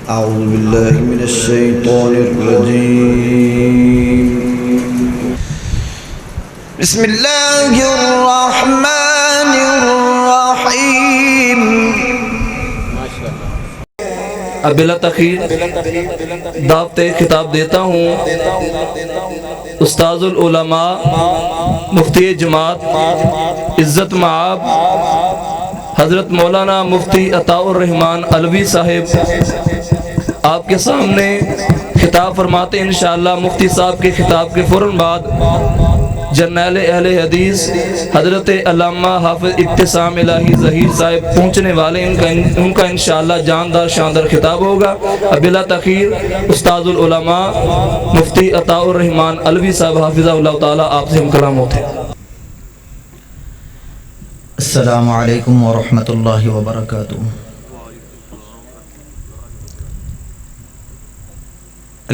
أعوذ بالله من الشيطان الرجيم. بسم الله الرحمن الرحيم. اب بلا تاخیر دعوت خطاب دیتا ہوں استاذ العلماء مفتی جماعت عزت معاب حضرت مولانا مفتی عطاء الرحمان علوی صاحب آپ کے سامنے خطاب فرماتے ہیں انشاءاللہ. مفتی صاحب کے خطاب کے فوراً بعد جرنیل اہل حدیث حضرت علامہ حافظ ابتسام الہی ظہیر صاحب پہنچنے والے ان کا انشاءاللہ جاندار شاندار خطاب ہوگا. اب بلا تاخیر استاذ العلماء مفتی عطاء الرحمان علوی صاحب حافظہ اللہ تعالیٰ آپ سے ہم کلام ہوتے ہیں. السلام علیکم ورحمۃ اللہ وبرکاتہ.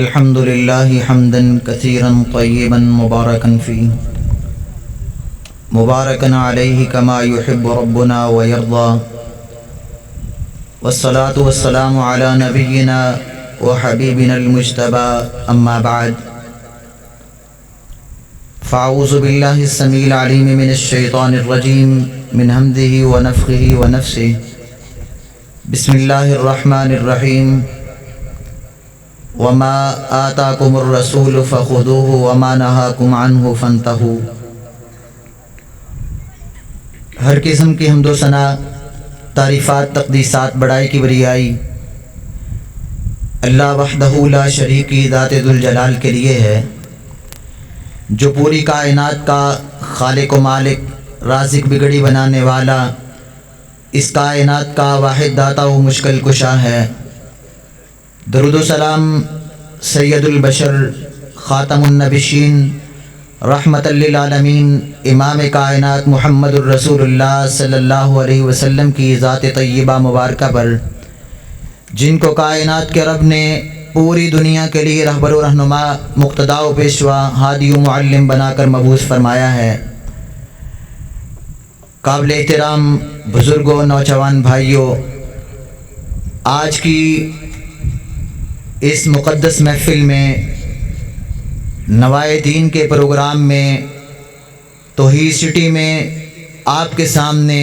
الحمد للہ حمدا کثیرا طیبا مبارکا فیہ مبارکا علیہ کما یحب ربنا ویرضا والصلاة والسلام علی نبینا وحبیبنا المجتبى اما بعد فاعوذ باللہ السمیع العلیم من الشیطان الرجیم من حمده ونفخه ونفسه. بسم اللہ الرحمن الرحیم. وما آتاکم الرسول فخذوه وما نہاکم عنہ فانتہوا. ہر قسم کی حمد و ثنا تعریفات تقدیسات بڑائی کی بریائی اللہ وحدہ لا شریک کی ذات ذوالجلال کے لیے ہے، جو پوری کائنات کا خالق و مالک رازق بگڑی بنانے والا، اس کائنات کا واحد داتا و مشکل کشا ہے. درود و سلام سید البشر خاتم النبیین رحمت للعالمین امام کائنات محمد الرسول اللہ صلی اللہ علیہ وسلم کی ذات طیبہ مبارکہ پر، جن کو کائنات کے رب نے پوری دنیا کے لیے رہبر و رہنما، مقتدا و پیشوا، ہادی و معلم بنا کر مبعوث فرمایا ہے. قابل احترام بزرگوں، نوجوان بھائیوں، آج کی اس مقدس محفل میں، نوائے دین کے پروگرام میں، توحید سٹی میں آپ کے سامنے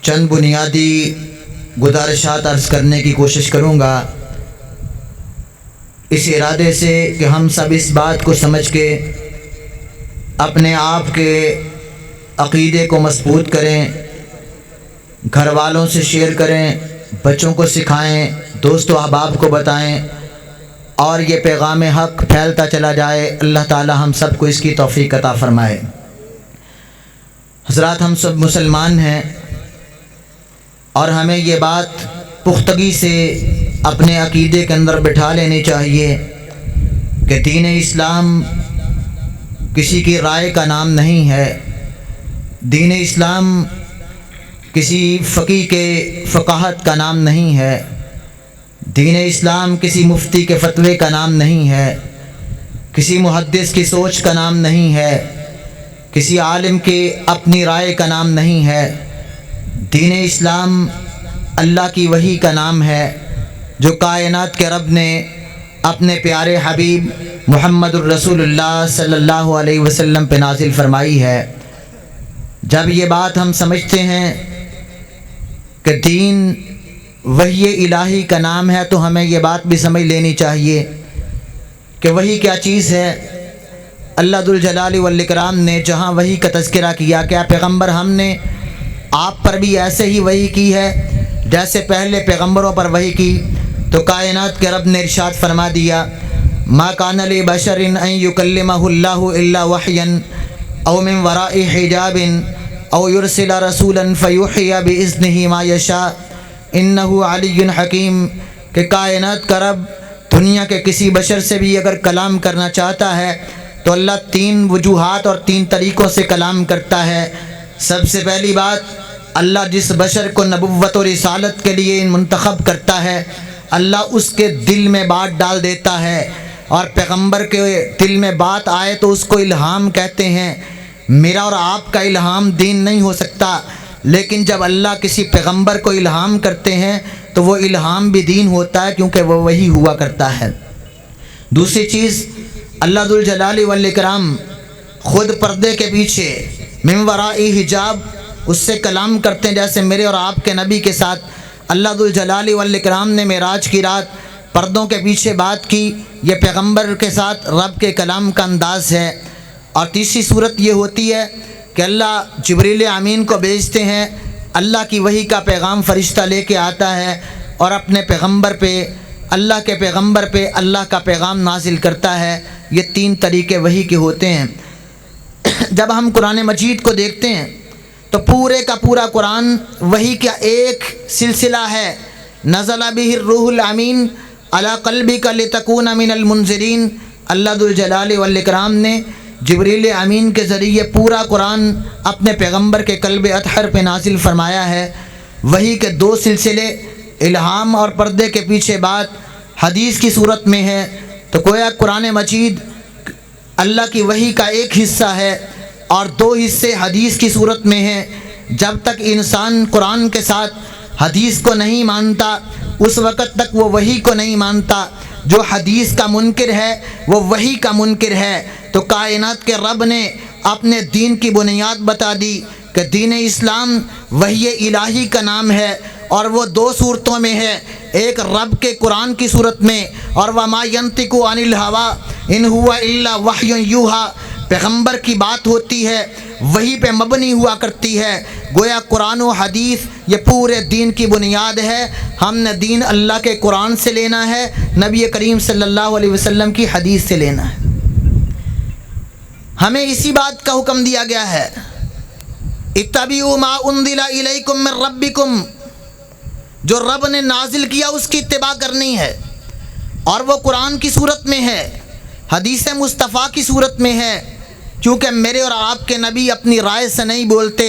چند بنیادی گزارشات عرض کرنے کی کوشش کروں گا، اس ارادے سے کہ ہم سب اس بات کو سمجھ کے اپنے آپ کے عقیدے کو مضبوط کریں، گھر والوں سے شیئر کریں، بچوں کو سکھائیں، دوست و احباب کو بتائیں، اور یہ پیغام حق پھیلتا چلا جائے. اللہ تعالی ہم سب کو اس کی توفیق عطا فرمائے. حضرات، ہم سب مسلمان ہیں اور ہمیں یہ بات پختگی سے اپنے عقیدے کے اندر بٹھا لینی چاہیے کہ دین اسلام کسی کی رائے کا نام نہیں ہے. دین اسلام کسی فقیہ کے فقاہت کا نام نہیں ہے. دین اسلام کسی مفتی کے فتوے کا نام نہیں ہے، کسی محدث کی سوچ کا نام نہیں ہے، کسی عالم کے اپنی رائے کا نام نہیں ہے. دین اسلام اللہ کی وحی کا نام ہے، جو کائنات کے رب نے اپنے پیارے حبیب محمد الرسول اللہ صلی اللہ علیہ وسلم پہ نازل فرمائی ہے. جب یہ بات ہم سمجھتے ہیں کہ دین وحی الہی کا نام ہے، تو ہمیں یہ بات بھی سمجھ لینی چاہیے کہ وحی کیا چیز ہے. اللہ ذوالجلال والاکرام نے جہاں وحی کا تذکرہ کیا، کیا پیغمبر ہم نے آپ پر بھی ایسے ہی وحی کی ہے جیسے پہلے پیغمبروں پر وحی کی؟ تو کائنات کے رب نے ارشاد فرما دیا، ما کان لبشر ان یکلمہ اللہ الا وحیا او من وراء حجاب او یرسل رسولا فیوحی باذنہ ما یشاء انہ علی حکیم. کہ کائنات کا رب دنیا کے کسی بشر سے بھی اگر کلام کرنا چاہتا ہے تو اللہ 3 وجوہات اور 3 طریقوں سے کلام کرتا ہے. سب سے پہلی بات، اللہ جس بشر کو نبوت و رسالت کے لیے منتخب کرتا ہے، اللہ اس کے دل میں بات ڈال دیتا ہے، اور پیغمبر کے دل میں بات آئے تو اس کو الہام کہتے ہیں. میرا اور آپ کا الہام دین نہیں ہو سکتا، لیکن جب اللہ کسی پیغمبر کو الہام کرتے ہیں تو وہ الہام بھی دین ہوتا ہے، کیونکہ وہ وہی ہوا کرتا ہے۔ دوسری چیز، اللہ ذوالجلال والاکرام خود پردے کے پیچھے من وراء حجاب اس سے کلام کرتے ہیں، جیسے میرے اور آپ کے نبی کے ساتھ اللہ ذوالجلال والاکرام نے معراج کی رات پردوں کے پیچھے بات کی۔ یہ پیغمبر کے ساتھ رب کے کلام کا انداز ہے۔ اور تیسری صورت یہ ہوتی ہے کہ اللہ جبریل امین کو بھیجتے ہیں، اللہ کی وحی کا پیغام فرشتہ لے کے آتا ہے اور اپنے پیغمبر پہ، اللہ کے پیغمبر پہ اللہ کا پیغام نازل کرتا ہے۔ یہ تین طریقے وحی کے ہوتے ہیں۔ جب ہم قرآن مجید کو دیکھتے ہیں تو پورے کا پورا قرآن وحی کا ایک سلسلہ ہے۔ نزل بہ الروح الامین علی قلبک لتکون من المنذرین۔ اللہ ذوالجلال والاکرام نے جبریل امین کے ذریعے پورا قرآن اپنے پیغمبر کے قلب اطہر پہ نازل فرمایا ہے۔ وحی کے دو سلسلے، الہام اور پردے کے پیچھے بات، حدیث کی صورت میں ہے۔ تو گویا قرآن مجید اللہ کی وحی کا ایک حصہ ہے اور دو حصے حدیث کی صورت میں ہیں۔ جب تک انسان قرآن کے ساتھ حدیث کو نہیں مانتا اس وقت تک وہ وحی کو نہیں مانتا۔ جو حدیث کا منکر ہے وہ وحی کا منکر ہے۔ تو کائنات کے رب نے اپنے دین کی بنیاد بتا دی کہ دین اسلام وحی الہی کا نام ہے، اور وہ دو صورتوں میں ہے، ایک رب کے قرآن کی صورت میں، اور وما ینطق عن الہوی ان ہوا الا وحی یوحی، پیغمبر کی بات ہوتی ہے، وحی پہ مبنی ہوا کرتی ہے۔ گویا قرآن و حدیث یہ پورے دین کی بنیاد ہے۔ ہم نے دین اللہ کے قرآن سے لینا ہے، نبی کریم صلی اللہ علیہ وسلم کی حدیث سے لینا ہے۔ ہمیں اسی بات کا حکم دیا گیا ہے، اتبعوا ما انزل الیکم من ربکم، جو رب نے نازل کیا اس کی اتباع کرنی ہے، اور وہ قرآن کی صورت میں ہے، حدیث مصطفیٰ کی صورت میں ہے، کیونکہ میرے اور آپ کے نبی اپنی رائے سے نہیں بولتے۔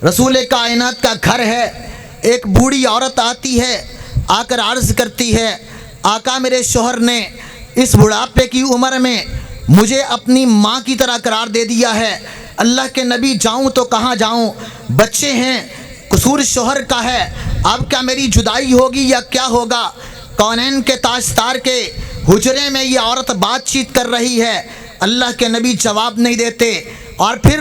رسول کائنات کا گھر ہے، ایک بوڑھی عورت آتی ہے، آ کر عرض کرتی ہے، آقا میرے شوہر نے اس بڑھاپے کی عمر میں مجھے اپنی ماں کی طرح قرار دے دیا ہے، اللہ کے نبی جاؤں تو کہاں جاؤں، بچے ہیں، قصور شوہر کا ہے، اب کیا میری جدائی ہوگی یا کیا ہوگا؟ کونین کے تاجدار کے حجرے میں یہ عورت بات چیت کر رہی ہے، اللہ کے نبی جواب نہیں دیتے، اور پھر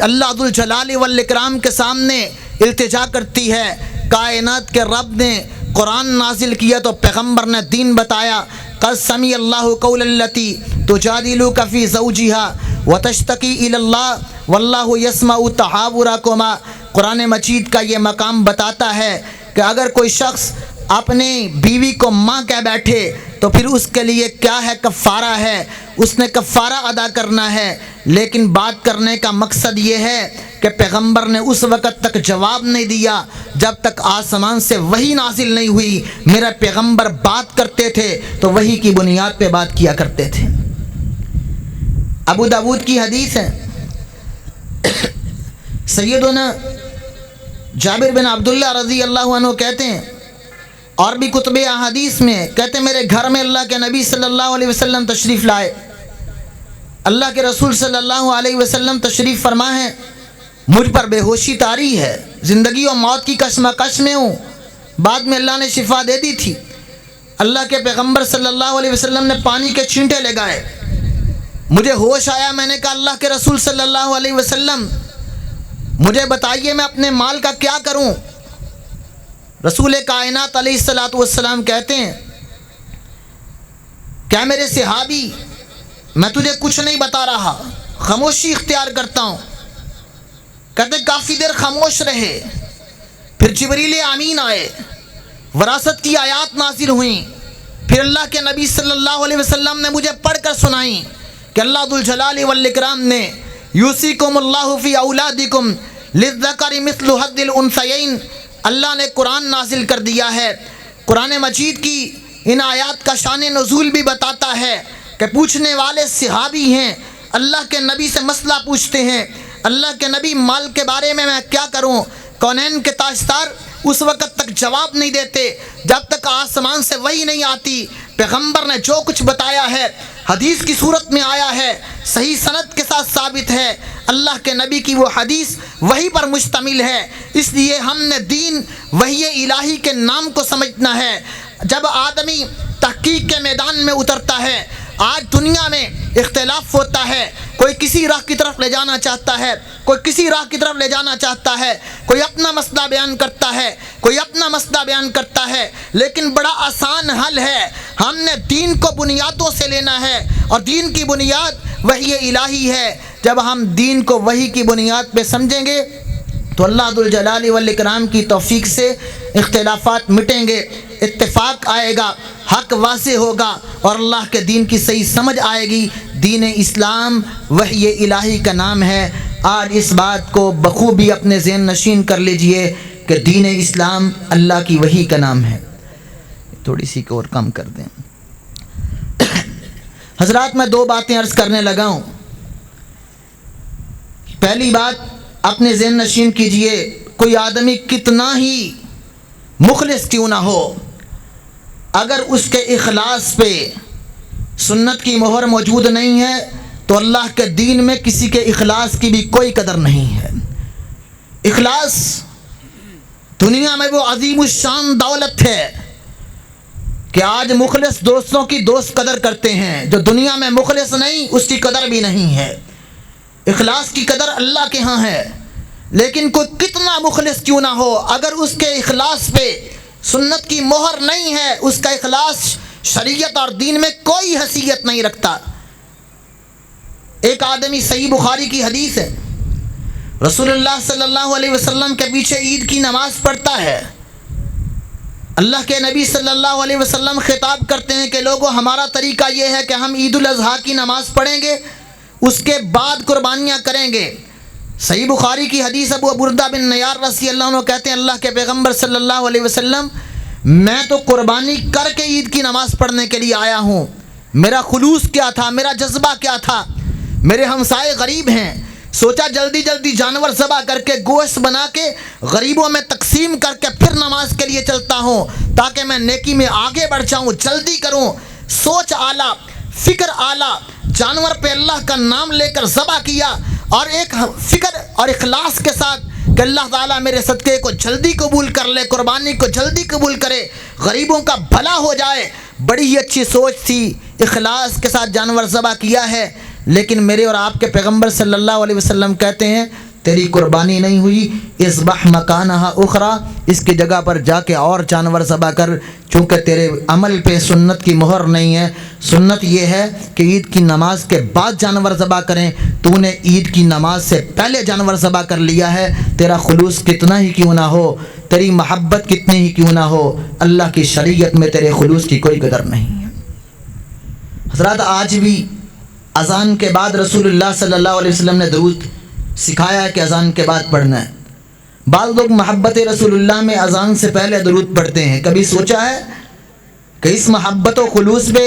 اللہ ذوالجلال والاکرام کے سامنے التجا کرتی ہے۔ کائنات کے رب نے قرآن نازل کیا تو پیغمبر نے دین بتایا۔ قد سمع اللہ قول التی تجادلک فی زوجہا وتشتکی الی اللہ واللہ یسمع تحاورکما۔ قرآن مجید کا یہ مقام بتاتا ہے کہ اگر کوئی شخص اپنی بیوی کو ماں کہہ بیٹھے تو پھر اس کے لیے کیا ہے؟ کفارہ ہے، اس نے کفارہ ادا کرنا ہے۔ لیکن بات کرنے کا مقصد یہ ہے کہ پیغمبر نے اس وقت تک جواب نہیں دیا جب تک آسمان سے وحی نازل نہیں ہوئی۔ میرا پیغمبر بات کرتے تھے تو وحی کی بنیاد پہ بات کیا کرتے تھے۔ ابو داود کی حدیث ہے، سیدنا جابر بن عبداللہ رضی اللہ عنہ کہتے ہیں، اور بھی کتب احادیث میں کہتے ہیں، میرے گھر میں اللہ کے نبی صلی اللہ علیہ وسلم تشریف لائے، اللہ کے رسول صلی اللہ علیہ وسلم تشریف فرما ہے، مجھ پر بے ہوشی طاری ہے، زندگی و موت کی کشمکش میں ہوں، بعد میں اللہ نے شفا دے دی تھی۔ اللہ کے پیغمبر صلی اللہ علیہ وسلم نے پانی کے چھینٹے لگائے، مجھے ہوش آیا، میں نے کہا اللہ کے رسول صلی اللہ علیہ وسلم مجھے بتائیے میں اپنے مال کا کیا کروں؟ رسول کائنات علیہ الصلوۃ والسلام کہتے ہیں، کیا میرے صحابی میں تجھے کچھ نہیں بتا رہا، خاموشی اختیار کرتا ہوں؟ کہتے کافی دیر خاموش رہے، پھر جبریل امین آئے، وراثت کی آیات نازل ہوئیں، پھر اللہ کے نبی صلی اللہ علیہ وسلم نے مجھے پڑھ کر سنائیں کہ اللہ ذوالجلال والاکرام نے یوصیکم اللہ فی اولادکم للذکر مثل حظ الانثیین، اللہ نے قرآن نازل کر دیا ہے۔ قرآن مجید کی ان آیات کا شان نزول بھی بتاتا ہے کہ پوچھنے والے صحابی ہیں، اللہ کے نبی سے مسئلہ پوچھتے ہیں، اللہ کے نبی مال کے بارے میں کیا کروں؟ کونین کے تاجدار اس وقت تک جواب نہیں دیتے جب تک آسمان سے وحی نہیں آتی۔ پیغمبر نے جو کچھ بتایا ہے حدیث کی صورت میں آیا ہے صحیح سند کے ساتھ ثابت ہے، اللہ کے نبی کی وہ حدیث وحی پر مشتمل ہے، اس لیے ہم نے دین وحی الہی کے نام کو سمجھنا ہے۔ جب آدمی تحقیق کے میدان میں اترتا ہے، آج دنیا میں اختلاف ہوتا ہے، کوئی کسی راہ کی طرف لے جانا چاہتا ہے، کوئی کسی راہ کی طرف لے جانا چاہتا ہے، کوئی اپنا مسئلہ بیان کرتا ہے، کوئی اپنا مسئلہ بیان کرتا ہے، لیکن بڑا آسان حل ہے۔ ہم نے دین کو بنیادوں سے لینا ہے، اور دین کی بنیاد وحی الہی ہے۔ جب ہم دین کو وحی کی بنیاد پہ سمجھیں گے تو اللہ ذوالجلال والاکرام کی توفیق سے اختلافات مٹیں گے، اتفاق آئے گا، حق واضح ہوگا، اور اللہ کے دین کی صحیح سمجھ آئے گی۔ دین اسلام وحی الہی کا نام ہے۔ آج اس بات کو بخوبی اپنے ذہن نشین کر لیجئے کہ دین اسلام اللہ کی وحی کا نام ہے۔ تھوڑی سی کو اور کم کر دیں۔ حضرات، میں دو باتیں عرض کرنے لگا ہوں۔ پہلی بات، اپنے ذہن نشین کیجئے، کوئی آدمی کتنا ہی مخلص کیوں نہ ہو، اگر اس کے اخلاص پہ سنت کی مہر موجود نہیں ہے تو اللہ کے دین میں کسی کے اخلاص کی بھی کوئی قدر نہیں ہے۔ اخلاص دنیا میں وہ عظیم الشان دولت ہے کہ آج مخلص دوستوں کی دوست قدر کرتے ہیں، جو دنیا میں مخلص نہیں اس کی قدر بھی نہیں ہے۔ اخلاص کی قدر اللہ کے ہاں ہے، لیکن کوئی کتنا مخلص کیوں نہ ہو، اگر اس کے اخلاص پہ سنت کی مہر نہیں ہے، اس کا اخلاص شریعت اور دین میں کوئی حیثیت نہیں رکھتا۔ ایک آدمی، صحیح بخاری کی حدیث ہے، رسول اللہ صلی اللہ علیہ وسلم کے پیچھے عید کی نماز پڑھتا ہے۔ اللہ کے نبی صلی اللہ علیہ وسلم خطاب کرتے ہیں کہ لوگوں، ہمارا طریقہ یہ ہے کہ ہم عید الاضحیٰ کی نماز پڑھیں گے، اس کے بعد قربانیاں کریں گے۔ صحیح بخاری کی حدیث، ابو بردہ بن نیار رضی اللہ عنہ کہتے ہیں، اللہ کے پیغمبر صلی اللہ علیہ وسلم، میں تو قربانی کر کے عید کی نماز پڑھنے کے لیے آیا ہوں۔ میرا خلوص کیا تھا، میرا جذبہ کیا تھا، میرے ہمسائے غریب ہیں، سوچا جلدی جلدی جانور ذبح کر کے گوشت بنا کے غریبوں میں تقسیم کر کے پھر نماز کے لیے چلتا ہوں، تاکہ میں نیکی میں آگے بڑھ جاؤں، جلدی کروں۔ سوچ اعلیٰ، فکر اعلیٰ، جانور پہ اللہ کا نام لے کر ذبح کیا، اور ایک فکر اور اخلاص کے ساتھ کہ اللہ تعالیٰ میرے صدقے کو جلدی قبول کر لے، قربانی کو جلدی قبول کرے، غریبوں کا بھلا ہو جائے۔ بڑی ہی اچھی سوچ تھی، اخلاص کے ساتھ جانور ذبح کیا ہے، لیکن میرے اور آپ کے پیغمبر صلی اللہ علیہ وسلم کہتے ہیں تیری قربانی نہیں ہوئی، اذبح مکانہا اخرى، اس کی جگہ پر جا کے اور جانور ذبح کر، چونکہ تیرے عمل پہ سنت کی مہر نہیں ہے۔ سنت یہ ہے کہ عید کی نماز کے بعد جانور ذبح کریں، تو نے عید کی نماز سے پہلے جانور ذبح کر لیا ہے۔ تیرا خلوص کتنا ہی کیوں نہ ہو، تیری محبت کتنی ہی کیوں نہ ہو، اللہ کی شریعت میں تیرے خلوص کی کوئی قدر نہیں ہے۔ حضرات، آج بھی اذان کے بعد رسول اللہ صلی اللہ علیہ وسلم نے درود سکھایا ہے کہ اذان کے بعد پڑھنا ہے۔ بعض لوگ محبت رسول اللہ میں اذان سے پہلے درود پڑھتے ہیں۔ کبھی سوچا ہے کہ اس محبت و خلوص پہ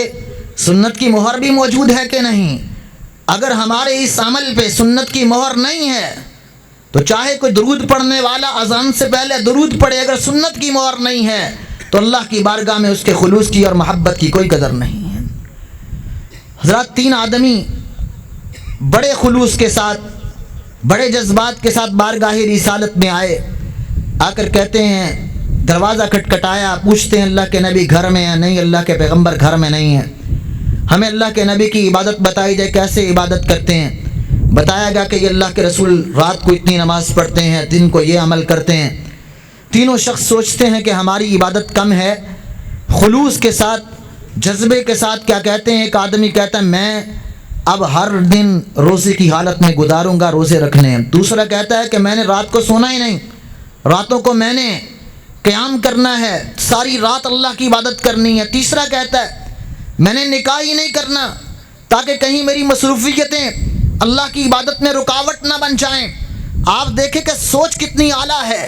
سنت کی مہر بھی موجود ہے کہ نہیں؟ اگر ہمارے اس عمل پہ سنت کی مہر نہیں ہے تو چاہے کوئی درود پڑھنے والا اذان سے پہلے درود پڑھے، اگر سنت کی مہر نہیں ہے تو اللہ کی بارگاہ میں اس کے خلوص کی اور محبت کی کوئی قدر نہیں ہے۔ حضرات، تین آدمی بڑے خلوص کے ساتھ، بڑے جذبات کے ساتھ بارگاہ رسالت میں آئے، آ کر کہتے ہیں، دروازہ کھٹکھٹایا، پوچھتے ہیں اللہ کے نبی گھر میں ہیں؟ نہیں، اللہ کے پیغمبر گھر میں نہیں ہیں۔ ہمیں اللہ کے نبی کی عبادت بتائی جائے، کیسے عبادت کرتے ہیں؟ بتایا گیا کہ یہ اللہ کے رسول رات کو اتنی نماز پڑھتے ہیں، دن کو یہ عمل کرتے ہیں۔ تینوں شخص سوچتے ہیں کہ ہماری عبادت کم ہے، خلوص کے ساتھ، جذبے کے ساتھ کیا کہتے ہیں؟ ایک آدمی کہتا ہے میں اب ہر دن روزے کی حالت میں گزاروں گا، روزے رکھنے ہیں۔ دوسرا کہتا ہے کہ میں نے رات کو سونا ہی نہیں، راتوں کو میں نے قیام کرنا ہے، ساری رات اللہ کی عبادت کرنی ہے۔ تیسرا کہتا ہے میں نے نکاح ہی نہیں کرنا تاکہ کہیں میری مصروفیتیں اللہ کی عبادت میں رکاوٹ نہ بن جائیں۔ آپ دیکھیں کہ سوچ کتنی اعلیٰ ہے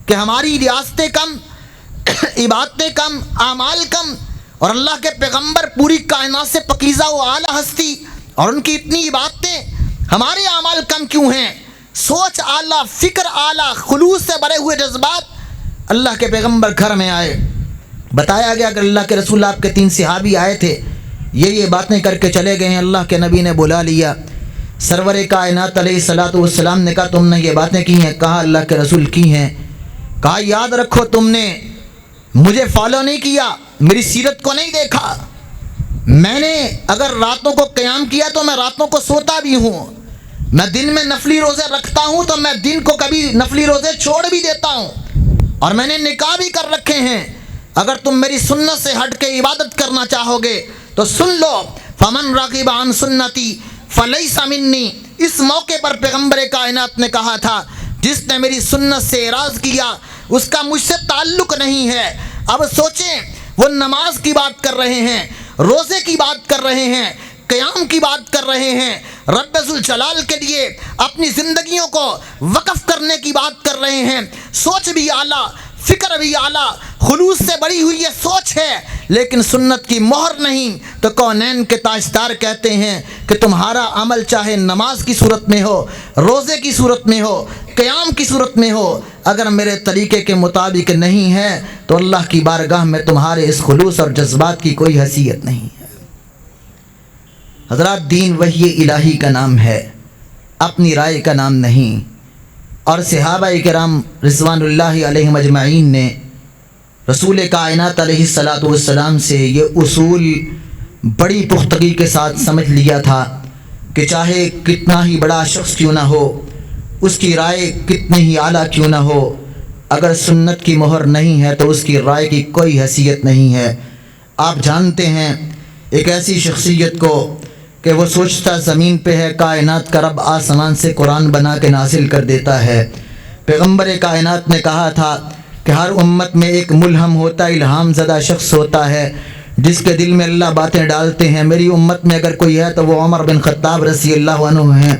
کہ ہماری ریاستیں کم، عبادتیں کم، اعمال کم، اور اللہ کے پیغمبر پوری کائنات سے پاکیزہ و اعلیٰ ہستی، اور ان کی اتنی عبادتیں، ہمارے اعمال کم کیوں ہیں؟ سوچ اعلیٰ، فکر اعلیٰ، خلوص سے بھرے ہوئے جذبات۔ اللہ کے پیغمبر گھر میں آئے، بتایا گیا کہ اللہ کے رسول، آپ کے 3 صحابی آئے تھے، یہ باتیں کر کے چلے گئے ہیں۔ اللہ کے نبی نے بلا لیا، سرور کائنات علیہ الصلوۃ والسلام نے کہا تم نے یہ باتیں کی ہیں؟ کہا اللہ کے رسول کی ہیں۔ کہا یاد رکھو تم نے مجھے فالو نہیں کیا، میری سیرت کو نہیں دیکھا۔ میں نے اگر راتوں کو قیام کیا تو میں راتوں کو سوتا بھی ہوں، میں دن میں نفلی روزے رکھتا ہوں تو میں دن کو کبھی نفلی روزے چھوڑ بھی دیتا ہوں، اور میں نے نکاح بھی کر رکھے ہیں۔ اگر تم میری سنت سے ہٹ کے عبادت کرنا چاہو گے تو سن لو، فمن راغب عن سنتی فلیس منی۔ اس موقع پر پیغمبر کائنات نے کہا تھا جس نے میری سنت سے اعراض کیا اس کا مجھ سے تعلق نہیں ہے۔ اب سوچیں، وہ نماز کی بات کر رہے ہیں، روزے کی بات کر رہے ہیں، قیام کی بات کر رہے ہیں، رب ذوالجلال کے لیے اپنی زندگیوں کو وقف کرنے کی بات کر رہے ہیں۔ سوچ بھی اعلیٰ، فکر بھی اعلیٰ، خلوص سے بڑی ہوئی یہ سوچ ہے، لیکن سنت کی مہر نہیں۔ تو کونین کے تاجدار کہتے ہیں کہ تمہارا عمل چاہے نماز کی صورت میں ہو، روزے کی صورت میں ہو، قیام کی صورت میں ہو، اگر میرے طریقے کے مطابق نہیں ہے تو اللہ کی بارگاہ میں تمہارے اس خلوص اور جذبات کی کوئی حیثیت نہیں ہے۔ حضرات، دین وحی الہی کا نام ہے، اپنی رائے کا نام نہیں۔ اور صحابہ کرام رضوان اللہ علیہم اجمعین نے رسول کائنات علیہ الصلوۃ والسلام سے یہ اصول بڑی پختگی کے ساتھ سمجھ لیا تھا کہ چاہے کتنا ہی بڑا شخص کیوں نہ ہو، اس کی رائے کتنی ہی اعلیٰ کیوں نہ ہو، اگر سنت کی مہر نہیں ہے تو اس کی رائے کی کوئی حیثیت نہیں ہے۔ آپ جانتے ہیں ایک ایسی شخصیت کو کہ وہ سوچتا زمین پہ ہے، کائنات کا رب آسمان سے قرآن بنا کے نازل کر دیتا ہے۔ پیغمبر کائنات نے کہا تھا کہ ہر امت میں ایک ملہم ہوتا ہے، الہام زدہ شخص ہوتا ہے جس کے دل میں اللہ باتیں ڈالتے ہیں۔ میری امت میں اگر کوئی ہے تو وہ عمر بن خطاب رضی اللہ عنہ ہیں۔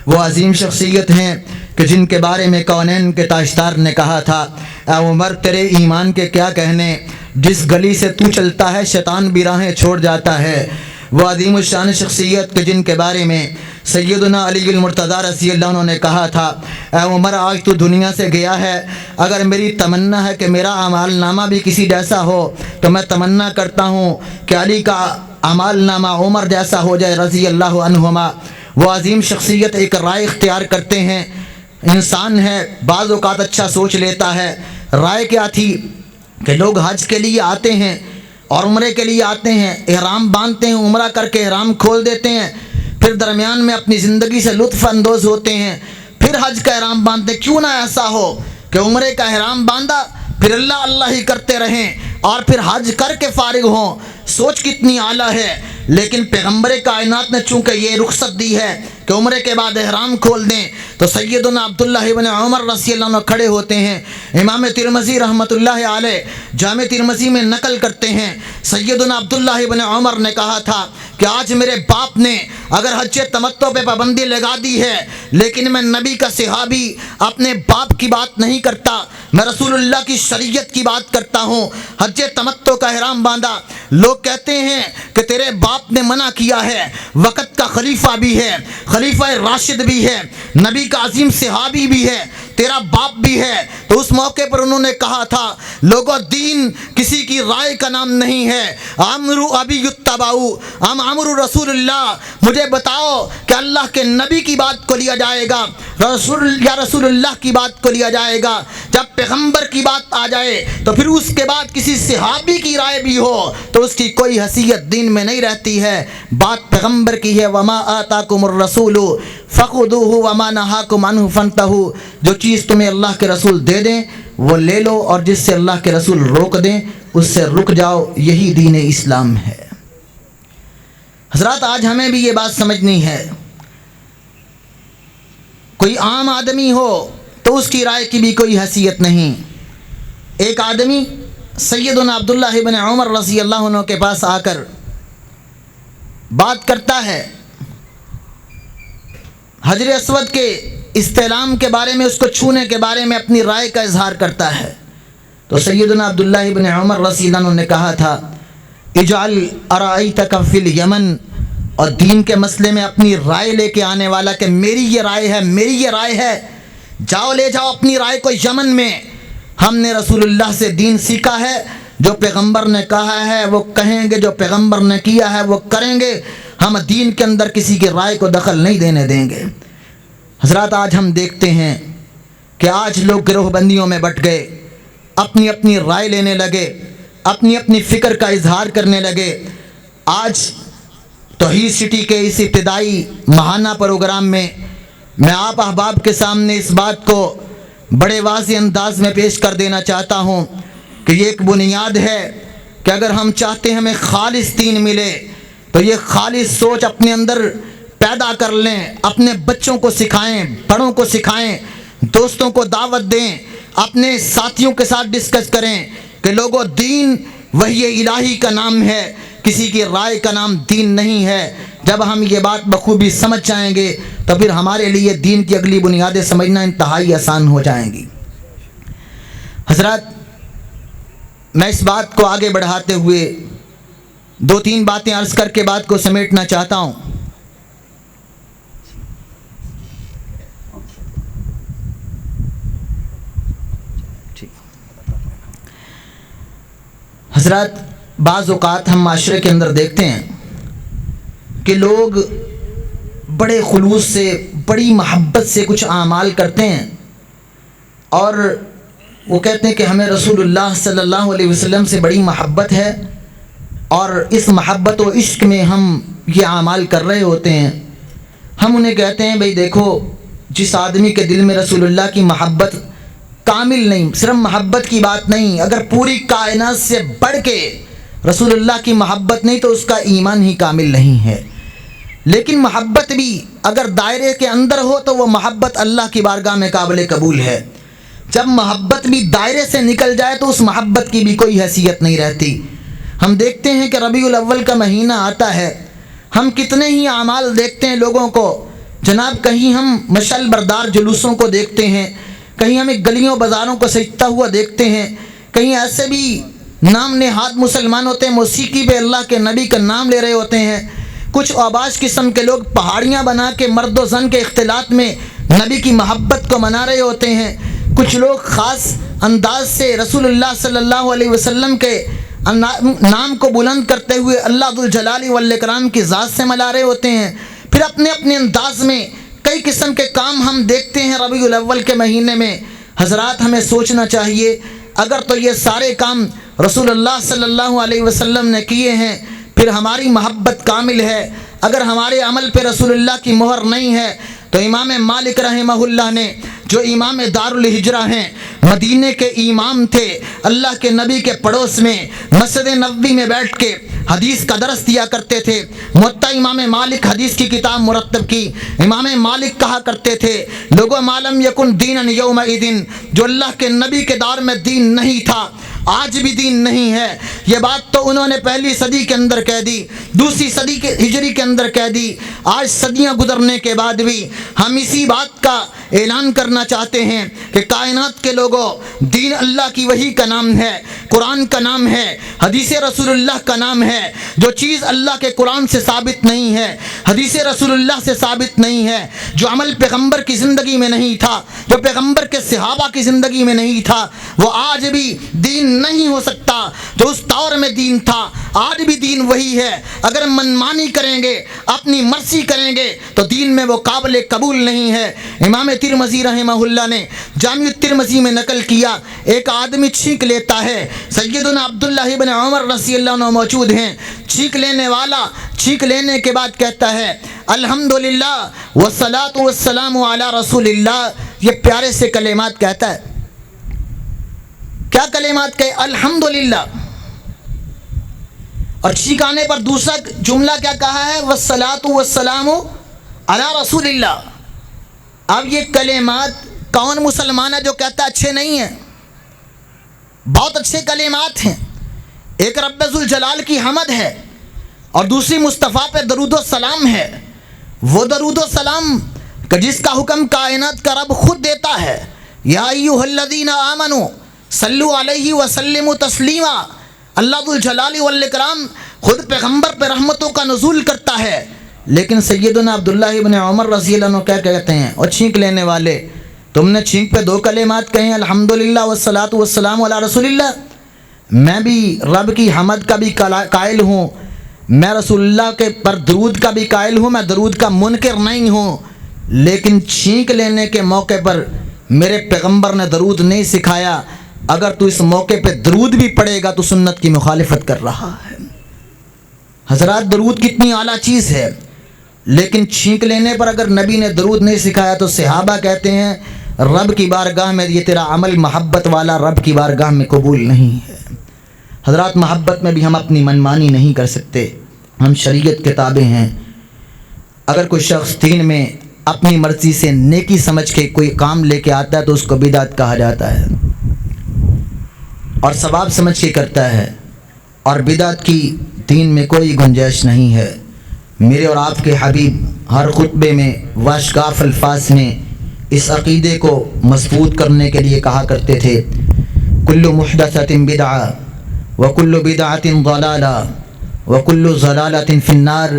وہ عظیم شخصیت ہیں کہ جن کے بارے میں کونین کے تاجدار نے کہا تھا اے عمر تیرے ایمان کے کیا کہنے، جس گلی سے تو چلتا ہے شیطان بھی راہیں چھوڑ جاتا ہے۔ وہ عظیم الشان شخصیت کے جن کے بارے میں سیدنا علی المرتضیٰ رضی اللہ عنہ نے کہا تھا اے عمر آج تو دنیا سے گیا ہے، اگر میری تمنا ہے کہ میرا اعمال نامہ بھی کسی جیسا ہو تو میں تمنا کرتا ہوں کہ علی کا اعمال نامہ عمر جیسا ہو جائے رضی اللہ عنہما۔ وہ عظیم شخصیت ایک رائے اختیار کرتے ہیں، انسان ہے بعض اوقات اچھا سوچ لیتا ہے۔ رائے کیا تھی کہ لوگ حج کے لیے آتے ہیں اور عمرے کے لیے آتے ہیں، احرام باندھتے ہیں، عمرہ کر کے احرام کھول دیتے ہیں، پھر درمیان میں اپنی زندگی سے لطف اندوز ہوتے ہیں، پھر حج کا احرام باندھتے ہیں۔ کیوں نہ ایسا ہو کہ عمرے کا احرام باندھا پھر اللہ اللہ ہی کرتے رہیں اور پھر حج کر کے فارغ ہوں۔ سوچ کتنی اعلیٰ ہے، لیکن پیغمبر کائنات نے چونکہ یہ رخصت دی ہے کہ عمرے کے بعد احرام کھول دیں تو سیدنا عبداللہ ابن عمر رضی اللہ عنہ کھڑے ہوتے ہیں۔ امام ترمذی رحمۃ اللہ علیہ جامع ترمذی میں نقل کرتے ہیں سیدنا عبداللہ ابن عمر نے کہا تھا کہ آج میرے باپ نے اگر حج تمتع پہ پابندی لگا دی ہے، لیکن میں نبی کا صحابی اپنے باپ کی بات نہیں کرتا، میں رسول اللہ کی شریعت کی بات کرتا ہوں۔ حج تمتع کا احرام باندھا، لوگ کہتے ہیں کہ تیرے باپ نے منع کیا ہے، وقت کا خلیفہ بھی ہے، خلیفہ راشد بھی ہے، نبی کا عظیم صحابی بھی ہے، تیرا باپ بھی ہے۔ تو اس موقع پر انہوں نے کہا تھا لوگوں دین کسی کی رائے کا نام نہیں ہے، امرو ابی یتبعو ام امرو رسول اللہ، مجھے بتاؤ کہ اللہ کے نبی کی بات کو لیا جائے گا رسول اللہ کی بات کو لیا جائے گا؟ جب پیغمبر کی بات آ جائے تو پھر اس کے بعد کسی صحابی کی رائے بھی ہو تو اس کی کوئی حیثیت دین میں نہیں رہتی ہے۔ بات پیغمبر کی ہے، وما آتاکم الرسول فخذوہ وما نہاکم عنہ فانتہوا، جو چیز تمہیں اللہ کے رسول دے دیں وہ لے لو اور جس سے اللہ کے رسول روک دیں اس سے رک جاؤ، یہی دین اسلام ہے۔ حضرات، آج ہمیں بھی یہ بات سمجھنی ہے، کوئی عام آدمی ہو تو اس کی رائے کی بھی کوئی حیثیت نہیں۔ ایک آدمی سیدنا عبداللہ ابن عمر رضی اللہ عنہ کے پاس آ کر بات کرتا ہے، حجر اسود کے استعلام کے بارے میں، اس کو چھونے کے بارے میں اپنی رائے کا اظہار کرتا ہے۔ تو سیدنا عبداللہ ابن عمر رضی اللہ عنہ نے کہا تھا اجعل ارائیتک فی الیمن، اور دین کے مسئلے میں اپنی رائے لے کے آنے والا کہ میری یہ رائے ہے، میری یہ رائے ہے، جاؤ لے جاؤ اپنی رائے کو یمن میں، ہم نے رسول اللہ سے دین سیکھا ہے، جو پیغمبر نے کہا ہے وہ کہیں گے، جو پیغمبر نے کیا ہے وہ کریں گے. ہم دین کے اندر کسی کی رائے کو دخل نہیں دینے دیں گے. حضرات آج ہم دیکھتے ہیں کہ آج لوگ گروہ بندیوں میں بٹ گئے، اپنی اپنی رائے لینے لگے، اپنی اپنی فکر کا اظہار کرنے لگے. آج توحید سٹی کے اس ابتدائی ماہانہ پروگرام میں آپ احباب کے سامنے اس بات کو بڑے واضح انداز میں پیش کر دینا چاہتا ہوں کہ یہ ایک بنیاد ہے کہ اگر ہم چاہتے ہیں ہمیں خالص دین ملے تو یہ خالص سوچ اپنے اندر پیدا کر لیں، اپنے بچوں کو سکھائیں، بڑوں کو سکھائیں، دوستوں کو دعوت دیں، اپنے ساتھیوں کے ساتھ ڈسکس کریں کہ لوگوں دین وحی الہی کا نام ہے، کسی کی رائے کا نام دین نہیں ہے. جب ہم یہ بات بخوبی سمجھ جائیں گے تو پھر ہمارے لیے دین کی اگلی بنیادیں سمجھنا انتہائی آسان ہو جائیں گی. حضرات میں اس بات کو آگے بڑھاتے ہوئے 2-3 باتیں عرض کر کے بات کو سمیٹنا چاہتا ہوں. حضرات بعض اوقات ہم معاشرے کے اندر دیکھتے ہیں کہ لوگ بڑے خلوص سے، بڑی محبت سے کچھ اعمال کرتے ہیں اور وہ کہتے ہیں کہ ہمیں رسول اللہ صلی اللہ علیہ وسلم سے بڑی محبت ہے اور اس محبت و عشق میں ہم یہ اعمال کر رہے ہوتے ہیں. ہم انہیں کہتے ہیں بھئی دیکھو، جس آدمی کے دل میں رسول اللہ کی محبت کامل نہیں، صرف محبت کی بات نہیں، اگر پوری کائنات سے بڑھ کے رسول اللہ کی محبت نہیں تو اس کا ایمان ہی کامل نہیں ہے. لیکن محبت بھی اگر دائرے کے اندر ہو تو وہ محبت اللہ کی بارگاہ میں قابل قبول ہے. جب محبت بھی دائرے سے نکل جائے تو اس محبت کی بھی کوئی حیثیت نہیں رہتی. ہم دیکھتے ہیں کہ ربیع الاول کا مہینہ آتا ہے، ہم کتنے ہی اعمال دیکھتے ہیں لوگوں کو. جناب کہیں ہم مشعل بردار جلوسوں کو دیکھتے ہیں، کہیں ہمیں گلیوں بازاروں کو سجتا ہوا دیکھتے ہیں، کہیں ایسے بھی نام نہاد مسلمان ہوتے ہیں موسیقی پہ اللہ کے نبی کا نام لے رہے ہوتے ہیں. کچھ اوباش قسم کے لوگ پہاڑیاں بنا کے مرد و زن کے اختلاط میں نبی کی محبت کو منا رہے ہوتے ہیں. کچھ لوگ خاص انداز سے رسول اللہ صلی اللہ علیہ وسلم کے نام کو بلند کرتے ہوئے اللہ ذوالجلال والاکرام کی ذات سے ملا رہے ہوتے ہیں. پھر اپنے اپنے انداز میں کئی قسم کے کام ہم دیکھتے ہیں ربیع الاول کے مہینے میں. حضرات ہمیں سوچنا چاہیے اگر تو یہ سارے کام رسول اللہ صلی اللہ علیہ وسلم نے کیے ہیں پھر ہماری محبت کامل ہے. اگر ہمارے عمل پہ رسول اللہ کی مہر نہیں ہے تو امام مالک رحمہ اللہ نے، جو امام دار الہجرہ ہیں، مدینے کے امام تھے، اللہ کے نبی کے پڑوس میں مسجد نبوی میں بیٹھ کے حدیث کا درس دیا کرتے تھے. موطا امام مالک حدیث کی کتاب مرتب کی. امام مالک کہا کرتے تھے لوگوں معلوم یکن دینن یومئذ، جو اللہ کے نبی کے دور میں دین نہیں تھا آج بھی دین نہیں ہے. یہ بات تو انہوں نے پہلی صدی کے اندر کہہ دی، دوسری صدی کے ہجری کے اندر کہہ دی. آج صدیاں گزرنے کے بعد بھی ہم اسی بات کا اعلان کرنا چاہتے ہیں کہ کائنات کے لوگوں، دین اللہ کی وحی کا نام ہے، قرآن کا نام ہے، حدیث رسول اللہ کا نام ہے. جو چیز اللہ کے قرآن سے ثابت نہیں ہے، حدیث رسول اللہ سے ثابت نہیں ہے، جو عمل پیغمبر کی زندگی میں نہیں تھا، جو پیغمبر کے صحابہ کی زندگی میں نہیں تھا، وہ آج بھی دین نہیں ہو سکتا. جو اس دور میں دین تھا آج بھی دین وہی ہے. اگر منمانی کریں گے، اپنی مرضی کریں گے تو دین میں وہ قابل قبول نہیں ہے. امام ترمذی رحمہ اللہ نے جامع الترمذی میں نقل کیا، ایک آدمی چھینک لیتا ہے، سیدنا عبداللہ بن عمر رضی اللہ عنہ موجود ہیں. چھینک لینے والا چھینک لینے کے بعد کہتا ہے الحمدللہ والصلاۃ والسلام علی رسول اللہ. یہ پیارے سے کلمات کہتا ہے. کیا کلمات کہے؟ الحمدللہ. اور چھینکانے پر دوسرا جملہ کیا کہا ہے؟ والصلاۃ والسلام علی رسول اللہ. اب یہ کلمات کون مسلمان ہے جو کہتا اچھے نہیں ہیں؟ بہت اچھے کلمات ہیں. ایک رب ذوالجلال کی حمد ہے اور دوسری مصطفیٰ پہ درود و سلام ہے. وہ درود و سلام کہ جس کا حکم کائنات کا رب خود دیتا ہے. یا ایھا الذین آمنوا صلو علیہ وسلم تسلیما. اللہ ذوالجلال والاکرام خود پیغمبر پہ رحمتوں کا نزول کرتا ہے. لیکن سیدنا عبداللہ ابن عمر رضی اللہ عنہ کیا کہتے ہیں؟ اور چھینک لینے والے، تم نے چھینک پہ 2 کلمات کہیں الحمدللہ والصلاۃ والسلام علی رسول اللہ. میں بھی رب کی حمد کا بھی قائل ہوں، میں رسول اللہ کے پر درود کا بھی قائل ہوں، میں درود کا منکر نہیں ہوں، لیکن چھینک لینے کے موقع پر میرے پیغمبر نے درود نہیں سکھایا۔ اگر تو اس موقع پہ درود بھی پڑھے گا تو سنت کی مخالفت کر رہا ہے۔ حضرات، درود کتنی اعلیٰ چیز ہے، لیکن چھینک لینے پر اگر نبی نے درود نہیں سکھایا تو صحابہ کہتے ہیں رب کی بارگاہ میں یہ تیرا عمل محبت والا رب کی بارگاہ میں قبول نہیں ہے۔ حضرات، محبت میں بھی ہم اپنی منمانی نہیں کر سکتے، ہم شریعت کے تابع ہیں۔ اگر کوئی شخص دین میں اپنی مرضی سے نیکی سمجھ کے کوئی کام لے کے آتا ہے تو اس کو بدعت کہا جاتا ہے، اور ثواب سمجھ کے کرتا ہے، اور بدعت کی دین میں کوئی گنجائش نہیں ہے۔ میرے اور آپ کے حبیب ہر خطبے میں واشگاف الفاظ میں اس عقیدے کو مضبوط کرنے کے لیے کہا کرتے تھے، کل محدثۃ بدعہ وکل بدعۃ ضلالہ وکل ضلالۃ فی النار۔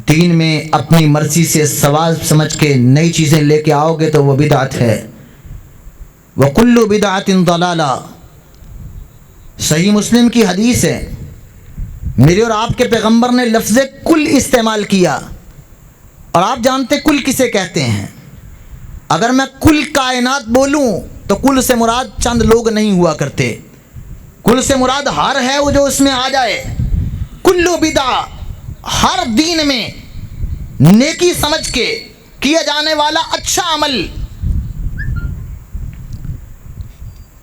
دین میں اپنی مرضی سے ثواب سمجھ کے نئی چیزیں لے کے آؤ گے تو وہ بدعت ہے۔ وکل بدعۃ ضلالہ، صحیح مسلم کی حدیث ہے، میرے اور آپ کے پیغمبر نے لفظ کل استعمال کیا، اور آپ جانتے کل کسے کہتے ہیں۔ اگر میں کل کائنات بولوں تو کل سے مراد چند لوگ نہیں ہوا کرتے، کل سے مراد ہر ہے وہ جو اس میں آ جائے۔ کل بدعہ، ہر دین میں نیکی سمجھ کے کیا جانے والا اچھا عمل،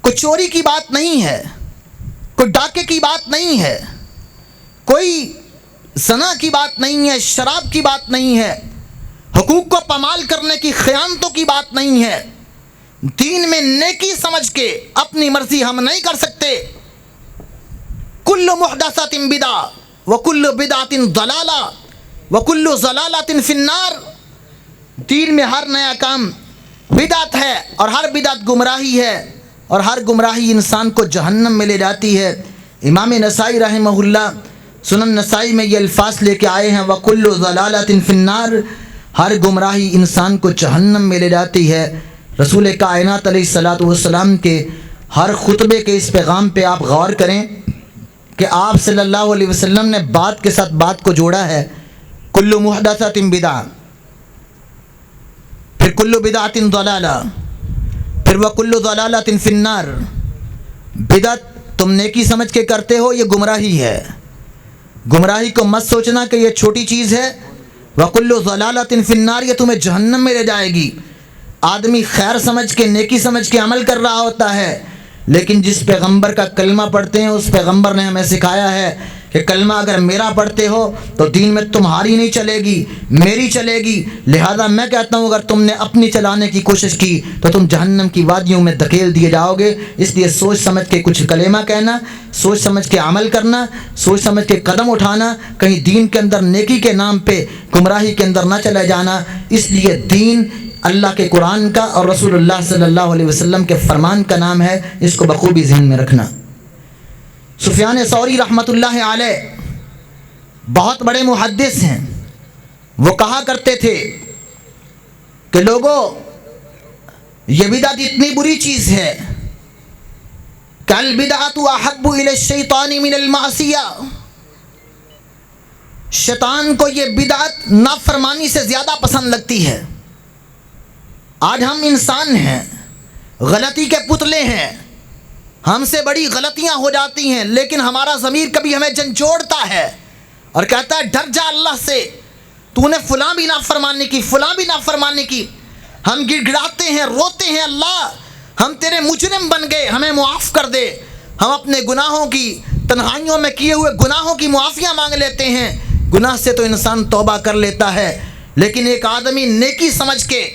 کوئی چوری کی بات نہیں ہے، کوئی ڈاکے کی بات نہیں ہے، کوئی زنا کی بات نہیں ہے، شراب کی بات نہیں ہے، حقوق کو پامال کرنے کی خیانتوں کی بات نہیں ہے۔ دین میں نیکی سمجھ کے اپنی مرضی ہم نہیں کر سکتے۔ کل محدثۃ بدعہ وکل بدعۃ ضلالہ وکل ضلالۃ فی النار۔ دین میں ہر نیا کام بدعت ہے، اور ہر بدعت گمراہی ہے، اور ہر گمراہی انسان کو جہنم میں لے جاتی ہے۔ امام نسائی رحمہ اللہ سنن نسائی میں یہ الفاظ لے کے آئے ہیں، وکل ضلالۃ فی النار، ہر گمراہی انسان کو جہنم میں لے جاتی ہے۔ رسول کائنات علیہ الصلوۃ والسلام کے ہر خطبے کے اس پیغام پہ آپ غور کریں کہ آپ صلی اللہ علیہ وسلم نے بات کے ساتھ بات کو جوڑا ہے۔ کل محدثۃ بدعہ، پھر کل بدعۃ ضلالہ، پھر وکل ضلالۃ فی النار۔ بدعت تم نیکی سمجھ کے کرتے ہو، یہ گمراہی ہے۔ گمراہی کو مت سوچنا کہ یہ چھوٹی چیز ہے۔ وکل ضلالۃ فی النار، یہ تمہیں جہنم میں لے جائے گی۔ آدمی خیر سمجھ کے نیکی سمجھ کے عمل کر رہا ہوتا ہے، لیکن جس پیغمبر کا کلمہ پڑھتے ہیں اس پیغمبر نے ہمیں سکھایا ہے کہ کلمہ اگر میرا پڑھتے ہو تو دین میں تمہاری نہیں چلے گی، میری چلے گی۔ لہذا میں کہتا ہوں اگر تم نے اپنی چلانے کی کوشش کی تو تم جہنم کی وادیوں میں دھکیل دیے جاؤ گے۔ اس لیے سوچ سمجھ کے کچھ کلمہ کہنا، سوچ سمجھ کے عمل کرنا، سوچ سمجھ کے قدم اٹھانا، کہیں دین کے اندر نیکی کے نام پہ گمراہی کے اندر نہ چلے جانا۔ اس لیے دین اللہ کے قرآن کا اور رسول اللہ صلی اللہ علیہ وسلم کے فرمان کا نام ہے، اس کو بخوبی ذہن میں رکھنا۔ سفیان ثوری رحمۃ اللہ علیہ بہت بڑے محدث ہیں، وہ کہا کرتے تھے کہ لوگوں، یہ بدعت اتنی بری چیز ہے کہ البدعۃ احب الی الشیطان من المعصیہ، شیطان کو یہ بدعت نافرمانی سے زیادہ پسند لگتی ہے۔ آج ہم انسان ہیں، غلطی کے پتلے ہیں، ہم سے بڑی غلطیاں ہو جاتی ہیں، لیکن ہمارا ضمیر کبھی ہمیں جھنجھوڑتا ہے اور کہتا ہے ڈر جا اللہ سے، تو نے فلاں بھی نافرمانی کی، فلاں بھی نافرمانی کی۔ ہم گڑ گڑاتے ہیں، روتے ہیں، اللہ ہم تیرے مجرم بن گئے، ہمیں معاف کر دے۔ ہم اپنے گناہوں کی، تنہائیوں میں کیے ہوئے گناہوں کی معافیاں مانگ لیتے ہیں۔ گناہ سے تو انسان توبہ کر لیتا ہے، لیکن ایک آدمی نیکی سمجھ کے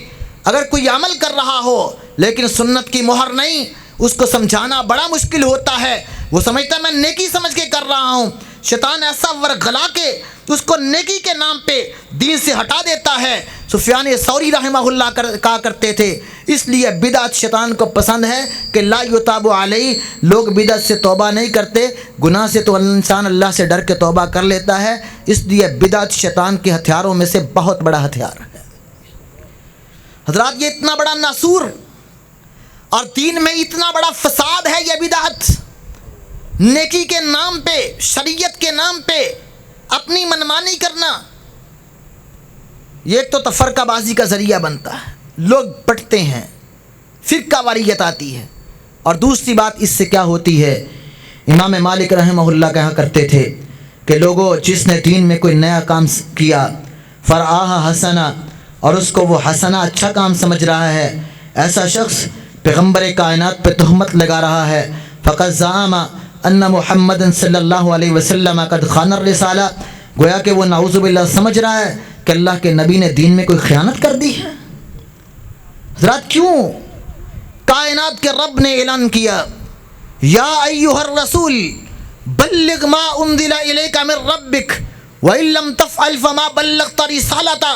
اگر کوئی عمل کر رہا ہو لیکن سنت کی مہر نہیں، اس کو سمجھانا بڑا مشکل ہوتا ہے۔ وہ سمجھتا ہے میں نیکی سمجھ کے کر رہا ہوں، شیطان ایسا ورغلا کے اس کو نیکی کے نام پہ دین سے ہٹا دیتا ہے۔ سفیان ثوری رحمہ اللہ کہا کرتے تھے اس لیے بدعت شیطان کو پسند ہے کہ لا یتاب علیہ، لوگ بدعت سے توبہ نہیں کرتے، گناہ سے تو انسان اللہ سے ڈر کے توبہ کر لیتا ہے۔ اس لیے بدعت شیطان کے ہتھیاروں میں سے بہت بڑا ہتھیار ہے۔ حضرات، یہ اتنا بڑا ناسور اور دین میں اتنا بڑا فساد ہے یہ بدعت نیکی کے نام پہ، شریعت کے نام پہ اپنی منمانی کرنا، یہ تو تفرقہ بازی کا ذریعہ بنتا ہے، لوگ بٹتے ہیں، فرقہ واریت آتی ہے۔ اور دوسری بات اس سے کیا ہوتی ہے، امام مالک رحمہ اللہ کہا کرتے تھے کہ لوگوں، جس نے دین میں کوئی نیا کام کیا فرآہ حسنا، اور اس کو وہ حسنا اچھا کام سمجھ رہا ہے، ایسا شخص پیغمبر کائنات پہ تہمت لگا رہا ہے، فقط زعم ان محمد صلی اللہ علیہ وسلم قد خان الرسالہ، گویا کہ وہ نعوذ باللہ سمجھ رہا ہے کہ اللہ کے نبی نے دین میں کوئی خیانت کر دی ہے۔ حضرات، کیوں کائنات کے رب نے اعلان کیا یا ایھا الرسول بلغ ما انزل الیک من ربک وان لم تفعل فما بلغت رسالتہ،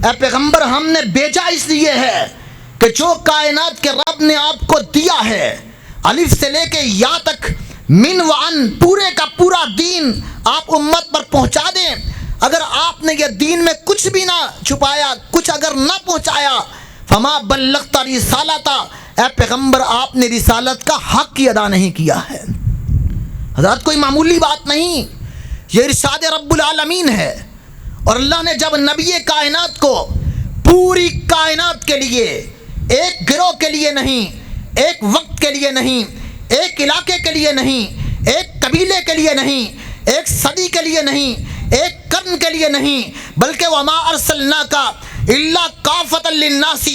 اے پیغمبر ہم نے بھیجا اس لیے ہے کہ جو کائنات کے رب نے آپ کو دیا ہے، الف سے لے کے یا تک، من و ان، پورے کا پورا دین آپ امت پر پہنچا دیں۔ اگر آپ نے یہ دین میں کچھ بھی نہ چھپایا، کچھ اگر نہ پہنچایا، فما بلغت رسالتہ، اے پیغمبر آپ نے رسالت کا حق کی ادا نہیں کیا ہے۔ حضرات، کوئی معمولی بات نہیں، یہ ارشاد رب العالمین ہے۔ اور اللہ نے جب نبی کائنات کو پوری کائنات کے لیے، ایک گروہ کے لیے نہیں، ایک وقت کے لیے نہیں، ایک علاقے کے لیے نہیں، ایک قبیلے کے لیے نہیں، ایک صدی کے لیے نہیں، ایک قرن کے لیے نہیں، بلکہ وما ارسلناک الا کافۃ للناس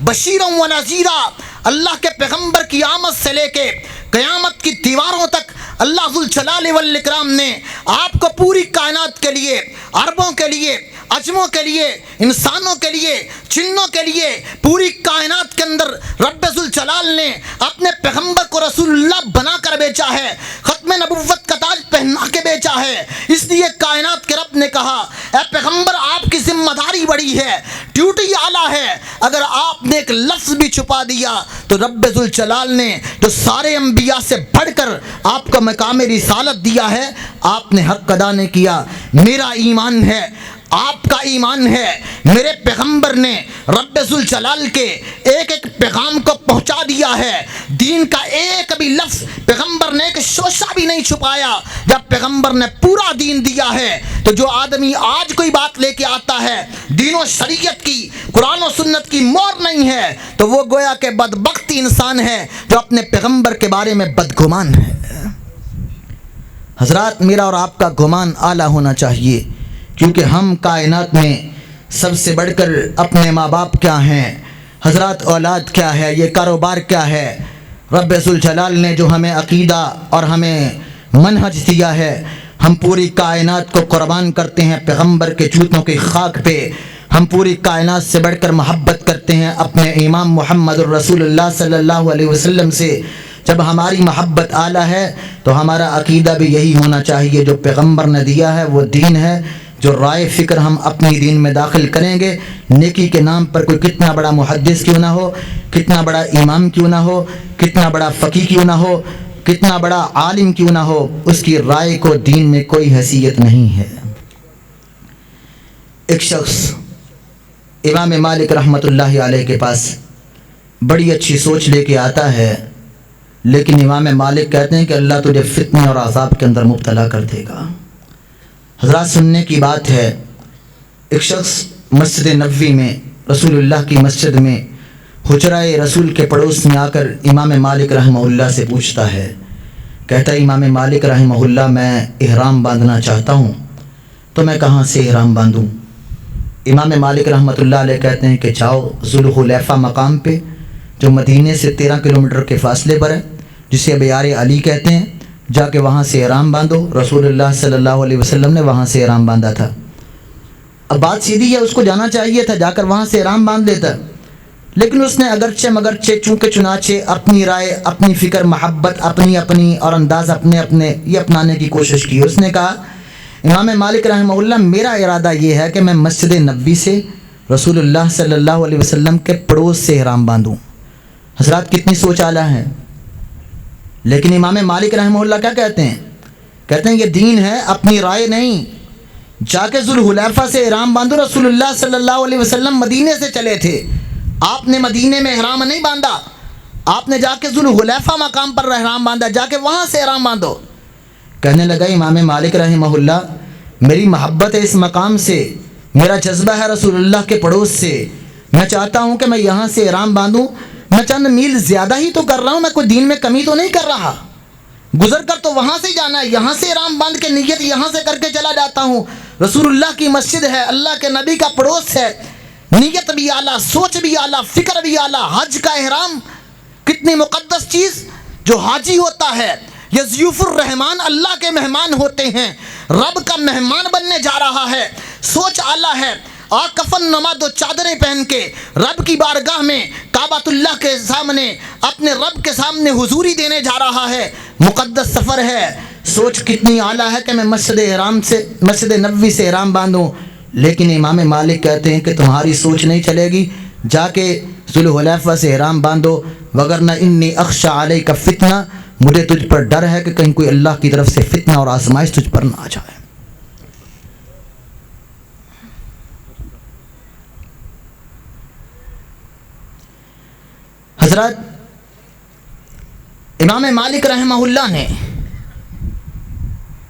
بشیرا ونذیرا، اللہ کے پیغمبر کی آمد سے لے کے قیامت کی دیواروں تک اللہ ذوالجلال والاکرام نے آپ کو پوری کائنات کے لیے، عربوں کے لیے، عجموں کے لیے، انسانوں کے لیے، جنوں کے لیے، پوری کائنات کے اندر رب ذوالجلال نے اپنے پیغمبر کو رسول اللہ بنا کر بیچا ہے، ختم نبوت کا تاج پہنا کے بیچا ہے۔ اس لیے کائنات کے رب نے کہا اے پیغمبر آپ کی ذمہ داری بڑی ہے، ڈیوٹی اعلیٰ ہے، اگر آپ نے ایک لفظ بھی چھپا دیا تو رب ذوالجلال نے جو سارے انبیاء سے بڑھ کر آپ کو مقام رسالت دیا ہے، آپ نے حق ادا نہیں کیا۔ میرا ایمان ہے، آپ کا ایمان ہے، میرے پیغمبر نے رب ذوالجلال کے ایک ایک پیغام کو پہنچا دیا ہے، دین کا ایک بھی لفظ پیغمبر نے ایک شوشہ بھی نہیں چھپایا۔ جب پیغمبر نے پورا دین دیا ہے تو جو آدمی آج کوئی بات لے کے آتا ہے دین و شریعت کی، قرآن و سنت کی مور نہیں ہے، تو وہ گویا کہ بدبخت انسان ہے جو اپنے پیغمبر کے بارے میں بدگمان ہے۔ حضرات، میرا اور آپ کا گمان اعلیٰ ہونا چاہیے، کیونکہ ہم کائنات میں سب سے بڑھ کر اپنے ماں باپ کیا ہیں، حضرات اولاد کیا ہے، یہ کاروبار کیا ہے، رب ذوالجلال نے جو ہمیں عقیدہ اور ہمیں منہج دیا ہے، ہم پوری کائنات کو قربان کرتے ہیں پیغمبر کے جوتوں کی خاک پہ۔ ہم پوری کائنات سے بڑھ کر محبت کرتے ہیں اپنے امام محمد الرسول اللہ صلی اللہ علیہ وسلم سے۔ جب ہماری محبت اعلیٰ ہے تو ہمارا عقیدہ بھی یہی ہونا چاہیے، جو پیغمبر نے دیا ہے وہ دین ہے۔ جو رائے فکر ہم اپنی دین میں داخل کریں گے، نیکی کے نام پر کوئی کتنا بڑا محدث کیوں نہ ہو، کتنا بڑا امام کیوں نہ ہو، کتنا بڑا فقیہ کیوں نہ ہو، کتنا بڑا عالم کیوں نہ ہو، اس کی رائے کو دین میں کوئی حیثیت نہیں ہے۔ ایک شخص امام مالک رحمۃ اللہ علیہ کے پاس بڑی اچھی سوچ لے کے آتا ہے، لیکن امام مالک کہتے ہیں کہ اللہ تجھے فتنے اور عذاب کے اندر مبتلا کر دے گا۔ حضرات، سننے کی بات ہے، ایک شخص مسجد نبوی میں، رسول اللہ کی مسجد میں، حجرہ رسول کے پڑوس میں آ کر امام مالک رحمہ اللہ سے پوچھتا ہے، کہتا ہے امام مالک رحمہ اللہ میں احرام باندھنا چاہتا ہوں، تو میں کہاں سے احرام باندھوں؟ امام مالک رحمۃ اللہ علیہ کہتے ہیں کہ جاؤ ذوالحلیفہ مقام پہ، جو مدینے سے 13 کلومیٹر کے فاصلے پر ہے، جسے بیار علی کہتے ہیں، جا کے وہاں سے احرام باندھو۔ رسول اللہ صلی اللہ علیہ وسلم نے وہاں سے احرام باندھا تھا۔ اب بات سیدھی ہے، اس کو جانا چاہیے تھا، جا کر وہاں سے احرام باندھ لیتا، لیکن اس نے اگرچہ مگرچہ چونکہ چنانچہ اپنی رائے، اپنی فکر، محبت اپنی اور انداز اپنے یہ اپنانے کی کوشش کی۔ اس نے کہا امام مالک رحمہ اللہ میرا ارادہ یہ ہے کہ میں مسجد نبوی سے رسول اللہ صلی اللہ علیہ وسلم کے پڑوس سے احرام باندھوں۔ حضرات، کتنی سوچ اعلیٰ ہے۔ لیکن امام مالک رحمہ اللہ کیا کہتے ہیں یہ دین ہے، اپنی رائے نہیں، جا کے ذوالحلیفہ سے احرام باندھو۔ رسول اللہ صلی اللہ علیہ وسلم مدینے سے چلے تھے، آپ نے مدینے میں احرام نہیں باندھا، آپ نے جا کے ذوالحلیفہ مقام پر احرام باندھا، جا کے وہاں سے احرام باندھو۔ کہنے لگا امام مالک رحمہ اللہ میری محبت ہے اس مقام سے، میرا جذبہ ہے رسول اللہ کے پڑوس سے، میں چاہتا ہوں کہ میں یہاں سے احرام باندھوں، میں چند میل زیادہ ہی تو کر رہا ہوں، میں کوئی دین میں کمی تو نہیں کر رہا، گزر کر تو وہاں سے ہی جانا ہے، یہاں سے احرام باندھ کے نیت یہاں سے کر کے چلا جاتا ہوں، رسول اللہ کی مسجد ہے، اللہ کے نبی کا پڑوس ہے، نیت بھی اعلیٰ، سوچ بھی اعلیٰ، فکر بھی اعلیٰ۔ حج کا احرام کتنی مقدس چیز، جو حاجی ہوتا ہے یضیف الرحمان، اللہ کے مہمان ہوتے ہیں، رب کا مہمان بننے جا رہا ہے، سوچ اعلیٰ ہے، کفن نما دو چادریں پہن کے رب کی بارگاہ میں کعبۃ اللہ کے سامنے اپنے رب کے سامنے حضوری دینے جا رہا ہے، مقدس سفر ہے، سوچ کتنی اعلیٰ ہے کہ میں مسجد نبوی سے احرام باندھوں۔ لیکن امام مالک کہتے ہیں کہ تمہاری سوچ نہیں چلے گی، جا کے ذوالحلیفہ سے احرام باندھو، وگرنہ انی اخشی علیک فتنہ، مجھے تجھ پر ڈر ہے کہ کہیں کوئی اللہ کی طرف سے فتنہ اور آزمائش تجھ پر نہ آ جائے۔ حضرات، امام مالک رحمہ اللہ نے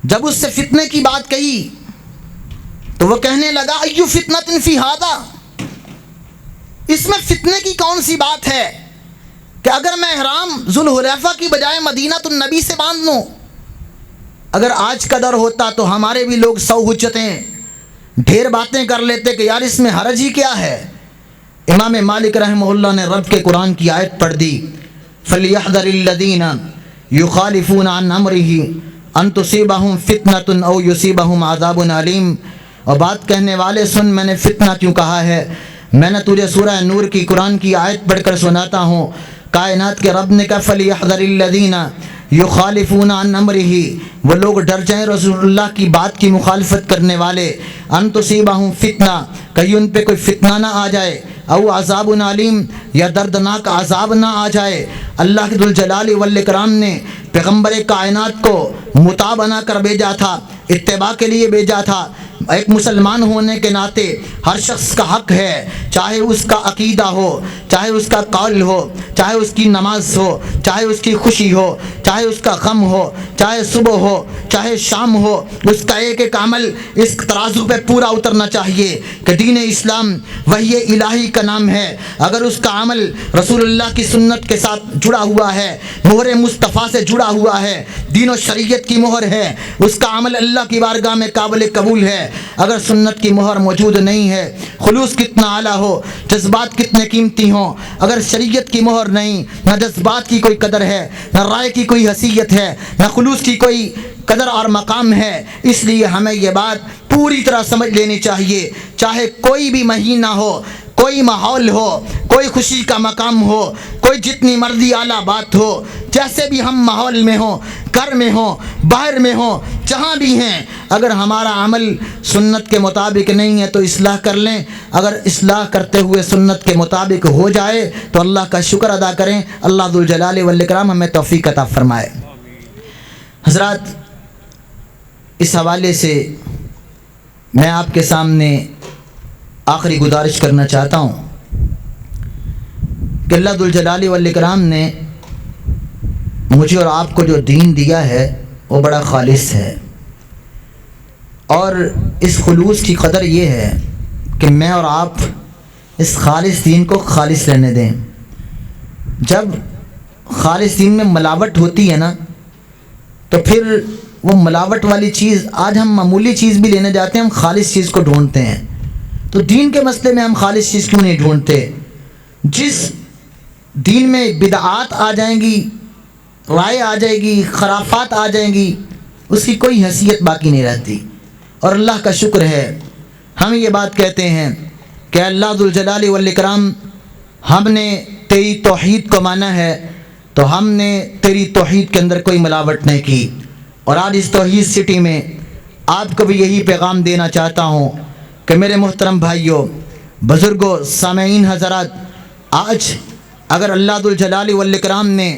جب اس سے فتنے کی بات کہی تو وہ کہنے لگا ایو فتنۃ فی ھذا، اس میں فتنے کی کون سی بات ہے کہ اگر میں احرام ذوالحلیفہ کی بجائے مدینہ النبی سے باندھ لوں۔ اگر آج کا دور ہوتا تو ہمارے بھی لوگ 100 حجتیں ڈھیر باتیں کر لیتے کہ یار اس میں حرج ہی کیا ہے۔ امام مالک رحمہ اللہ نے رب کے قرآن کی آیت پڑھ دی، فَلْيَحْذَرِ الَّذِينَ يُخَالِفُونَ عَنْ أَمْرِهِ أَن تُصِيبَهُمْ فِتْنَةٌ أَوْ يُصِيبَهُمْ عَذَابٌ عَلِيمٌ۔ اور بات کہنے والے سن، میں نے فتنہ کیوں کہا ہے؟ میں نے تجھے سورہ نور کی قرآن کی آیت پڑھ کر سناتا ہوں۔ کائنات کے رب نے کہا فَلْيَحْذَرِ الَّذِينَ يُخَالِفُونَ عَنْ أَمْرِهِ، وہ لوگ ڈر جائیں رسول اللہ کی بات کی مخالفت کرنے والے، أَن تُصِيبَهُمْ فِتْنَةٌ، کہیں ان پہ کوئی فتنہ نہ آ جائے، او عذاب علیم، یا دردناک عذاب نہ آ جائے۔ اللہ کے ذوالجلال والاکرام نے پیغمبر کائنات کو مطاع بنا کر بھیجا تھا، اتباع کے لیے بھیجا تھا۔ ایک مسلمان ہونے کے ناطے ہر شخص کا حق ہے، چاہے اس کا عقیدہ ہو، چاہے اس کا قول ہو، چاہے اس کی نماز ہو، چاہے اس کی خوشی ہو، چاہے اس کا غم ہو، چاہے صبح ہو، چاہے شام ہو، اس کا ایک ایک عمل اس ترازو پہ پورا اترنا چاہیے کہ دین اسلام وحی الہی کا نام ہے۔ اگر اس کا عمل رسول اللہ کی سنت کے ساتھ جڑا ہوا ہے، مہر مصطفیٰ سے جڑا ہوا ہے، دین و شریعت کی مہر ہے، اس کا عمل اللہ کی بارگاہ میں قابل قبول ہے۔ اگر سنت کی مہر موجود نہیں ہے، خلوص کتنا اعلیٰ ہو، جذبات کتنے قیمتی ہوں، اگر شریعت کی مہر نہیں، نہ جذبات کی کوئی قدر ہے، نہ رائے کی کوئی حیثیت ہے، نہ خلوص کی کوئی قدر اور مقام ہے۔ اس لیے ہمیں یہ بات پوری طرح سمجھ لینی چاہیے، چاہے کوئی بھی مہینہ ہو، کوئی ماحول ہو، کوئی خوشی کا مقام ہو، کوئی جتنی مرضی اعلیٰ بات ہو، جیسے بھی ہم ماحول میں ہوں، گھر میں ہوں، باہر میں ہوں، جہاں بھی ہیں، اگر ہمارا عمل سنت کے مطابق نہیں ہے تو اصلاح کر لیں۔ اگر اصلاح کرتے ہوئے سنت کے مطابق ہو جائے تو اللہ کا شکر ادا کریں۔ اللہ ذوالجلال والاکرام ہمیں توفیق عطا فرمائے۔ حضرات، اس حوالے سے میں آپ کے سامنے آخری گزارش کرنا چاہتا ہوں کہ اللہ ذوالجلال والاکرام نے مجھے اور آپ کو جو دین دیا ہے وہ بڑا خالص ہے، اور اس خلوص کی قدر یہ ہے کہ میں اور آپ اس خالص دین کو خالص رہنے دیں۔ جب خالص دین میں ملاوٹ ہوتی ہے نا، تو پھر وہ ملاوٹ والی چیز، آج ہم معمولی چیز بھی لینے جاتے ہیں، ہم خالص چیز کو ڈھونڈتے ہیں، تو دین کے مسئلے میں ہم خالص چیز کیوں نہیں ڈھونڈتے؟ جس دین میں بدعات آ جائیں گی، رائے آ جائے گی، خرافات آ جائیں گی، اس کی کوئی حیثیت باقی نہیں رہتی۔ اور اللہ کا شکر ہے، ہم یہ بات کہتے ہیں کہ اللہ ذوالجلال والاکرام، ہم نے تیری توحید کو مانا ہے تو ہم نے تیری توحید کے اندر کوئی ملاوٹ نہیں کی۔ اور آج اس توحید سٹی میں آپ کو بھی یہی پیغام دینا چاہتا ہوں کہ میرے محترم بھائیوں، بزرگوں، سامعین حضرات، آج اگر اللہ ذوالجلال والاکرام نے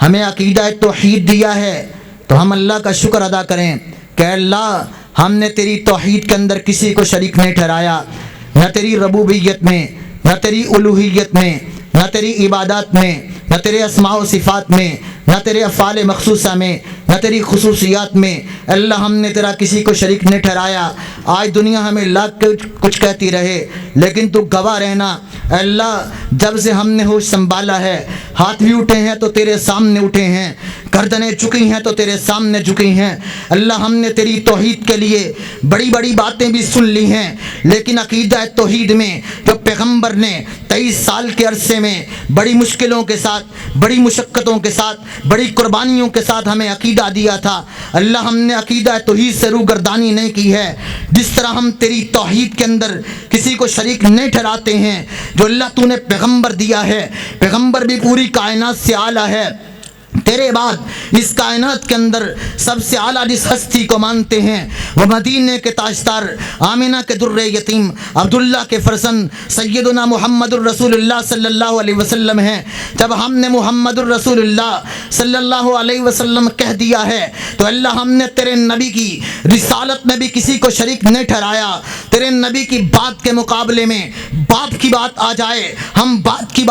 ہمیں عقیدہ توحید دیا ہے تو ہم اللہ کا شکر ادا کریں کہ اللہ، ہم نے تیری توحید کے اندر کسی کو شریک نہیں ٹھہرایا، نہ تیری ربوبیت میں، نہ تیری الوہیت میں، نہ تیری عبادات میں، نہ تیرے اسماء و صفات میں، نہ تیرے افعال مخصوصہ میں، نہ تیری خصوصیات میں۔ اللہ ہم نے تیرا کسی کو شریک نہیں ٹھہرایا۔ آج دنیا ہمیں لاکھ کچھ کہتی رہے لیکن تو گواہ رہنا، اللہ جب سے ہم نے ہوش سنبھالا ہے، ہاتھ بھی اٹھے ہیں تو تیرے سامنے اٹھے ہیں، گردنیں جھکی ہیں تو تیرے سامنے جھکی ہیں۔ اللہ ہم نے تیری توحید کے لیے بڑی بڑی باتیں بھی سن لی ہیں، لیکن عقیدہ توحید میں جو پیغمبر نے 23 سال کے عرصے میں بڑی مشکلوں کے ساتھ، بڑی مشقتوں کے ساتھ، بڑی قربانیوں کے ساتھ ہمیں عقیدہ دیا تھا، اللہ ہم نے عقیدہ توحید سے روگردانی نہیں کی ہے۔ جس طرح ہم تیری توحید کے اندر کسی کو شریک نہیں ٹھہراتے ہیں، جو اللہ تو نے پیغمبر دیا ہے، پیغمبر بھی پوری کائنات سے اعلیٰ ہے، تیرے بعد اس کائنات کے اندر سب سے اعلیٰ جس ہستی کو مانتے ہیں وہ مدینے کے تاجدار، آمینہ کے در یتیم، عبداللہ کے فرزند سیدنا محمد الرسول اللہ صلی اللہ علیہ وسلم ہیں۔ جب ہم نے محمد الرسول اللہ صلی اللہ علیہ وسلم کہہ دیا ہے تو اللہ ہم نے تیرے نبی کی رسالت میں بھی کسی کو شریک نہیں ٹھہرایا۔ تیرے نبی کی بات کے مقابلے میں باپ کی بات آ جائے، ہم باپ کی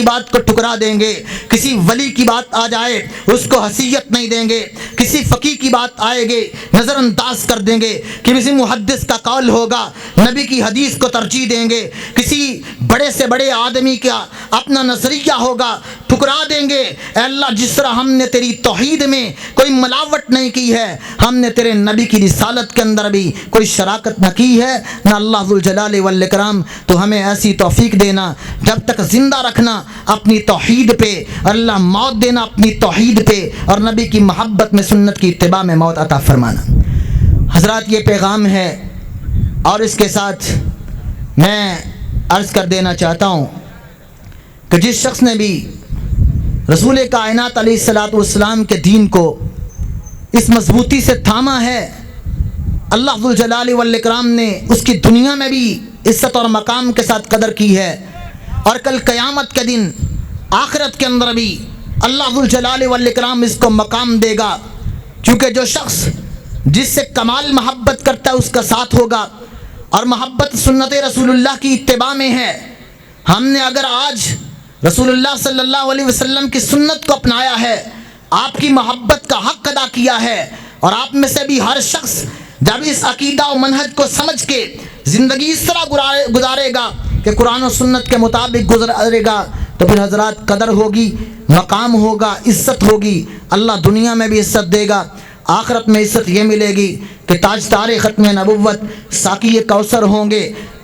بات کو ٹکرا دیں گے۔ کسی ولی کی بات آ جائے اس کو حیثیت نہیں دیں گے، کسی فقیہ کی بات آئے گے نظر انداز کر دیں گے، کسی محدث کا قول ہوگا نبی کی حدیث کو ترجیح دیں گے، کسی بڑے سے بڑے آدمی کا اپنا نظریہ ہوگا ٹھکرا دیں گے۔ اے اللہ جس طرح ہم نے تیری توحید میں کوئی ملاوٹ نہیں کی ہے، ہم نے تیرے نبی کی رسالت کے اندر بھی کوئی شراکت نہ کی ہے نہ۔ اللہ ذوالجلال والاکرام تو ہمیں ایسی توفیق دینا، جب تک زندہ رکھنا اپنی توحید پہ، اللہ موت دینا اپنی توحید پہ، اور نبی کی محبت میں، سنت کی اتباع میں موت عطا فرمانا۔ حضرات یہ پیغام ہے، اور اس کے ساتھ میں عرض کر دینا چاہتا ہوں کہ جس شخص نے بھی رسول کائنات علیہ الصلاۃ والسلام کے دین کو اس مضبوطی سے تھاما ہے، اللہ ذوالجلال والاکرام نے اس کی دنیا میں بھی عزت اور مقام کے ساتھ قدر کی ہے، اور کل قیامت کے دن آخرت کے اندر بھی اللہ ذوالجلال والاکرام اس کو مقام دے گا، کیونکہ جو شخص جس سے کمال محبت کرتا ہے اس کا ساتھ ہوگا، اور محبت سنت رسول اللہ کی اتباع میں ہے۔ ہم نے اگر آج رسول اللہ صلی اللہ علیہ وسلم کی سنت کو اپنایا ہے، آپ کی محبت کا حق ادا کیا ہے، اور آپ میں سے بھی ہر شخص جب اس عقیدہ و منہج کو سمجھ کے زندگی اس طرح گزارے گا کہ قرآن و سنت کے مطابق گزارے گا، تو پھر حضرات قدر ہوگی، مقام ہوگا، عزت ہوگی، اللہ دنیا میں بھی عزت دے گا، آخرت میں عزت یہ ملے گی کہ تاجدار ختم نبوت ساقی کوثر ہوں گے،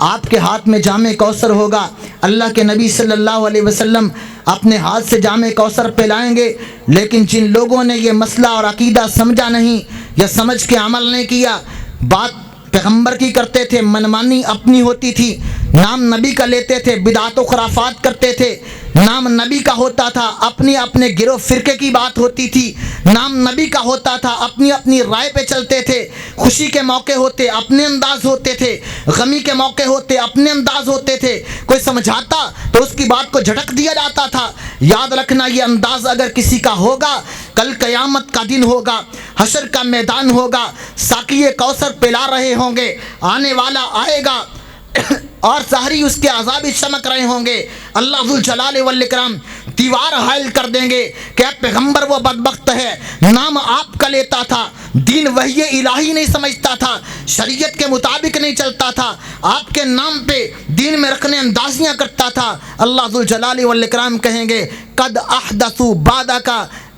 آپ کے ہاتھ میں جام کوثر ہوگا، اللہ کے نبی صلی اللہ علیہ وسلم اپنے ہاتھ سے جام کوثر پلائیں گے۔ لیکن جن لوگوں نے یہ مسئلہ اور عقیدہ سمجھا نہیں یا سمجھ کے عمل نہیں کیا، بات پیغمبر کی کرتے تھے، منمانی اپنی ہوتی تھی، نام نبی کا لیتے تھے، بدعت و خرافات کرتے تھے، نام نبی کا ہوتا تھا، اپنے گروہ فرقے کی بات ہوتی تھی، نام نبی کا ہوتا تھا، اپنی رائے پہ چلتے تھے، خوشی کے موقع ہوتے اپنے انداز ہوتے تھے، غمی کے موقع ہوتے اپنے انداز ہوتے تھے، کوئی سمجھاتا تو اس کی بات کو جھٹک دیا جاتا تھا۔ یاد رکھنا یہ انداز اگر کسی کا ہوگا، کل قیامت کا دن ہوگا، حشر کا میدان ہوگا، ساقی کوثر پلا رہے ہوں گے، آنے والا آئے گا اور ظاہری اس کے عذاب چمک رہے ہوں گے، اللہ ذوالجلال والاکرام دیوار حائل کر دیں گے کہ پیغمبر وہ بدبخت ہے، نام آپ کا لیتا تھا، دین وحی الہی نہیں سمجھتا تھا، شریعت کے مطابق نہیں چلتا تھا، آپ کے نام پہ دین میں رکھنے اندازیاں کرتا تھا۔ اللہ ذوالجلال والاکرام کہیں گے قد احدثوا بعدک،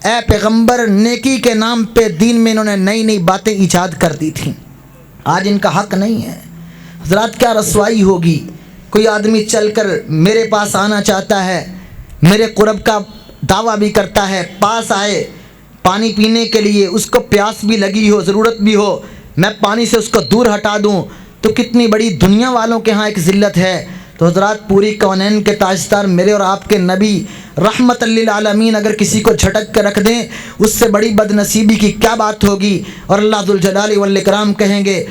اے پیغمبر نیکی کے نام پہ دین میں انہوں نے نئی نئی باتیں ایجاد کر دی تھیں، آج ان کا حق نہیں ہے۔ حضرات کیا رسوائی ہوگی، کوئی آدمی چل کر میرے پاس آنا چاہتا ہے، میرے قرب کا دعویٰ بھی کرتا ہے، پاس آئے پانی پینے کے لیے، اس کو پیاس بھی لگی ہو، ضرورت بھی ہو، میں پانی سے اس کو دور ہٹا دوں تو کتنی بڑی دنیا والوں کے ہاں ایک ذلت ہے۔ تو حضرات پوری کونین کے تاجدار میرے اور آپ کے نبی رحمت للعالمین اگر کسی کو جھٹک کے رکھ دیں، اس سے بڑی بد نصیبی کی کیا بات ہوگی۔ اور اللہ ذوالجلال والاکرام کہیں گے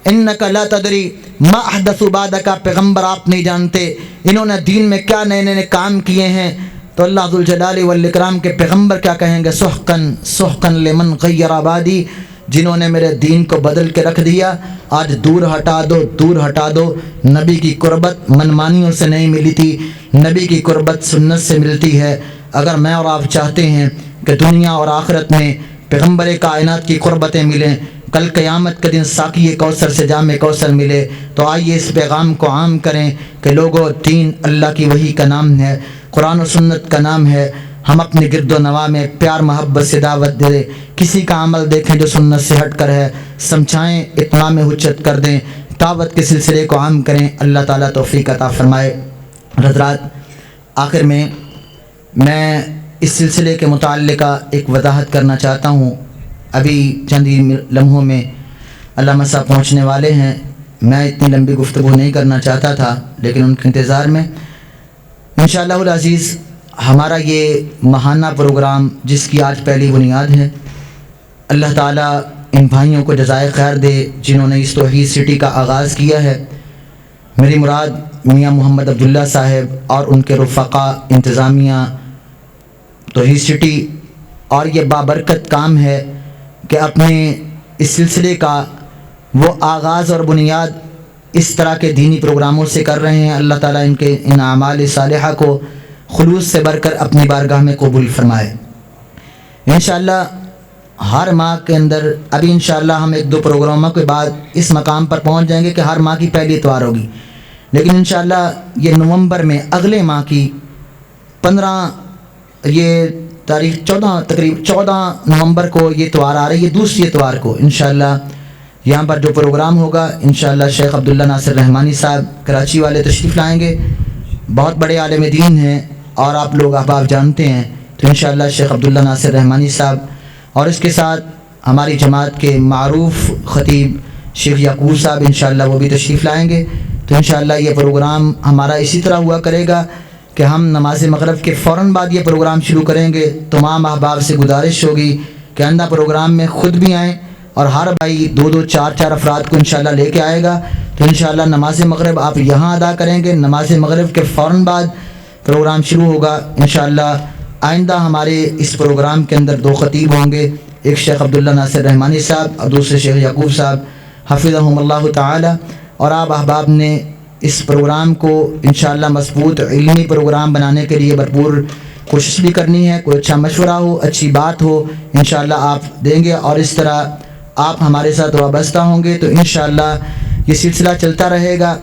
انک لا تدری ما احدثوا بعدک، پیغمبر آپ نہیں جانتے انہوں نے دین میں کیا نئے نئے کام کیے ہیں۔ تو اللہ ذوالجلال والاکرام کے پیغمبر کیا کہیں گے، سحقن سحقن لمن غیر آبادی، جنہوں نے میرے دین کو بدل کے رکھ دیا، آج دور ہٹا دو، دور ہٹا دو۔ نبی کی قربت منمانیوں سے نہیں ملی تھی، نبی کی قربت سنت سے ملتی ہے۔ اگر میں اور آپ چاہتے ہیں کہ دنیا اور آخرت میں پیغمبر کائنات کی قربتیں ملیں، کل قیامت کے دن ساقی کوثر سے جام کوثر ملے۔ تو آئیے اس پیغام کو عام کریں کہ لوگوں، دین اللہ کی وحی کا نام ہے، قرآن و سنت کا نام ہے۔ ہم اپنے گرد و نواح میں پیار محبت سے دعوت دیں، کسی کا عمل دیکھیں جو سنت سے ہٹ کر ہے، سمجھائیں، اتمام حجت کر دیں، دعوت کے سلسلے کو عام کریں۔ اللہ تعالیٰ توفیق عطا فرمائے۔ حضرات، آخر میں اس سلسلے کے متعلقہ ایک وضاحت کرنا چاہتا ہوں۔ ابھی چند ہی لمحوں میں علامہ صاحب پہنچنے والے ہیں۔ میں اتنی لمبی گفتگو نہیں کرنا چاہتا تھا، لیکن ان کے انتظار میں انشاءاللہ العزیز ہمارا یہ ماہانہ پروگرام جس کی آج پہلی بنیاد ہے، اللہ تعالیٰ ان بھائیوں کو جزائے خیر دے جنہوں نے اس توحید سٹی کا آغاز کیا ہے۔ میری مراد میاں محمد عبداللہ صاحب اور ان کے رفقا، انتظامیہ توحید سٹی، اور یہ بابرکت کام ہے کہ اپنے اس سلسلے کا وہ آغاز اور بنیاد اس طرح کے دینی پروگراموں سے کر رہے ہیں۔ اللہ تعالیٰ ان کے ان اعمال صالحہ کو خلوص سے بھر کر اپنی بارگاہ میں قبول فرمائے۔ انشاءاللہ ہر ماہ کے اندر، ابھی انشاءاللہ ہم 1-2 پروگراموں کے بعد اس مقام پر پہنچ جائیں گے کہ ہر ماہ کی پہلی اتوار ہوگی، لیکن انشاءاللہ یہ نومبر میں اگلے ماہ کی 15 یہ تاریخ 14 نومبر کو یہ اتوار آ رہی ہے، دوسری اتوار کو انشاءاللہ یہاں پر جو پروگرام ہوگا، انشاءاللہ شیخ عبداللہ ناصر رحمانی صاحب کراچی والے تشریف لائیں گے۔ بہت بڑے عالم دین ہیں اور آپ لوگ احباب جانتے ہیں، تو انشاءاللہ شیخ عبداللہ ناصر رحمانی صاحب، اور اس کے ساتھ ہماری جماعت کے معروف خطیب شیخ یعقوب صاحب انشاءاللہ وہ بھی تشریف لائیں گے۔ تو انشاءاللہ یہ پروگرام ہمارا اسی طرح ہوا کرے گا کہ ہم نماز مغرب کے فوراً بعد یہ پروگرام شروع کریں گے۔ تمام احباب سے گزارش ہوگی کہ آئندہ پروگرام میں خود بھی آئیں، اور ہر بھائی 2-2 4-4 افراد کو انشاءاللہ لے کے آئے گا۔ تو انشاءاللہ نماز مغرب آپ یہاں ادا کریں گے، نماز مغرب کے فوراً بعد پروگرام شروع ہوگا انشاءاللہ۔ آئندہ ہمارے اس پروگرام کے اندر 2 خطیب ہوں گے، ایک شیخ عبداللہ ناصر رحمانی صاحب اور دوسرے شیخ یعقوب صاحب حفظہم اللہ تعالی۔ اور آپ احباب نے اس پروگرام کو انشاءاللہ مضبوط علمی پروگرام بنانے کے لیے بھرپور کوشش بھی کرنی ہے۔ کوئی اچھا مشورہ ہو، اچھی بات ہو، انشاءاللہ آپ دیں گے، اور اس طرح آپ ہمارے ساتھ وابستہ ہوں گے تو انشاءاللہ یہ سلسلہ چلتا رہے گا۔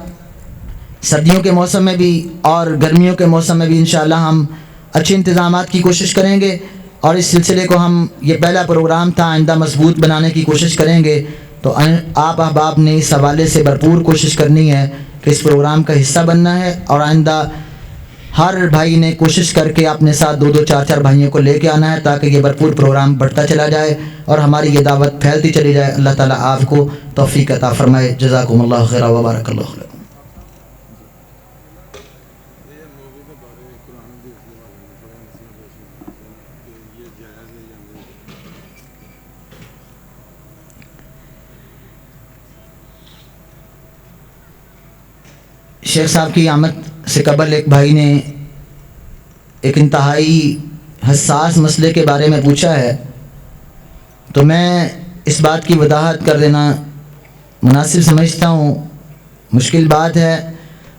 سردیوں کے موسم میں بھی اور گرمیوں کے موسم میں بھی انشاءاللہ ہم اچھے انتظامات کی کوشش کریں گے، اور اس سلسلے کو ہم، یہ پہلا پروگرام تھا، آئندہ مضبوط بنانے کی کوشش کریں گے۔ تو آپ احباب نے اس حوالے سے بھرپور کوشش کرنی ہے کہ اس پروگرام کا حصہ بننا ہے، اور آئندہ ہر بھائی نے کوشش کر کے اپنے ساتھ 2-2 4-4 بھائیوں کو لے کے آنا ہے، تاکہ یہ بھرپور پروگرام بڑھتا چلا جائے اور ہماری یہ دعوت پھیلتی چلی جائے۔ اللہ تعالیٰ آپ کو توفیق عطا فرمائے۔ جزاکم اللہ خیر و بارک اللہ خیر۔ شیخ صاحب کی آمد سے قبل ایک بھائی نے ایک انتہائی حساس مسئلے کے بارے میں پوچھا ہے، تو میں اس بات کی وضاحت کر دینا مناسب سمجھتا ہوں۔ مشکل بات ہے۔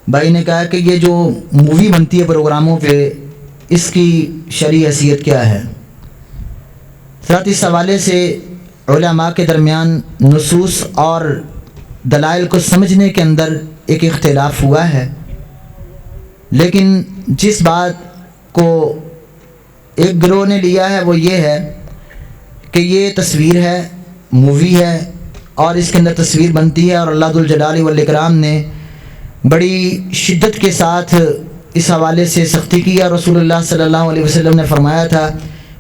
بھائی نے کہا کہ یہ جو مووی بنتی ہے پروگراموں پہ، اس کی شرعی حیثیت کیا ہے؟ ساتھ اس حوالے سے علماء کے درمیان نصوص اور دلائل کو سمجھنے کے اندر ایک اختلاف ہوا ہے، لیکن جس بات کو ایک گروہ نے لیا ہے وہ یہ ہے کہ یہ تصویر ہے، مووی ہے، اور اس کے اندر تصویر بنتی ہے، اور اللہ ذوالجلال والاکرام نے بڑی شدت کے ساتھ اس حوالے سے سختی کی ہے۔ رسول اللہ صلی اللہ علیہ وسلم نے فرمایا تھا،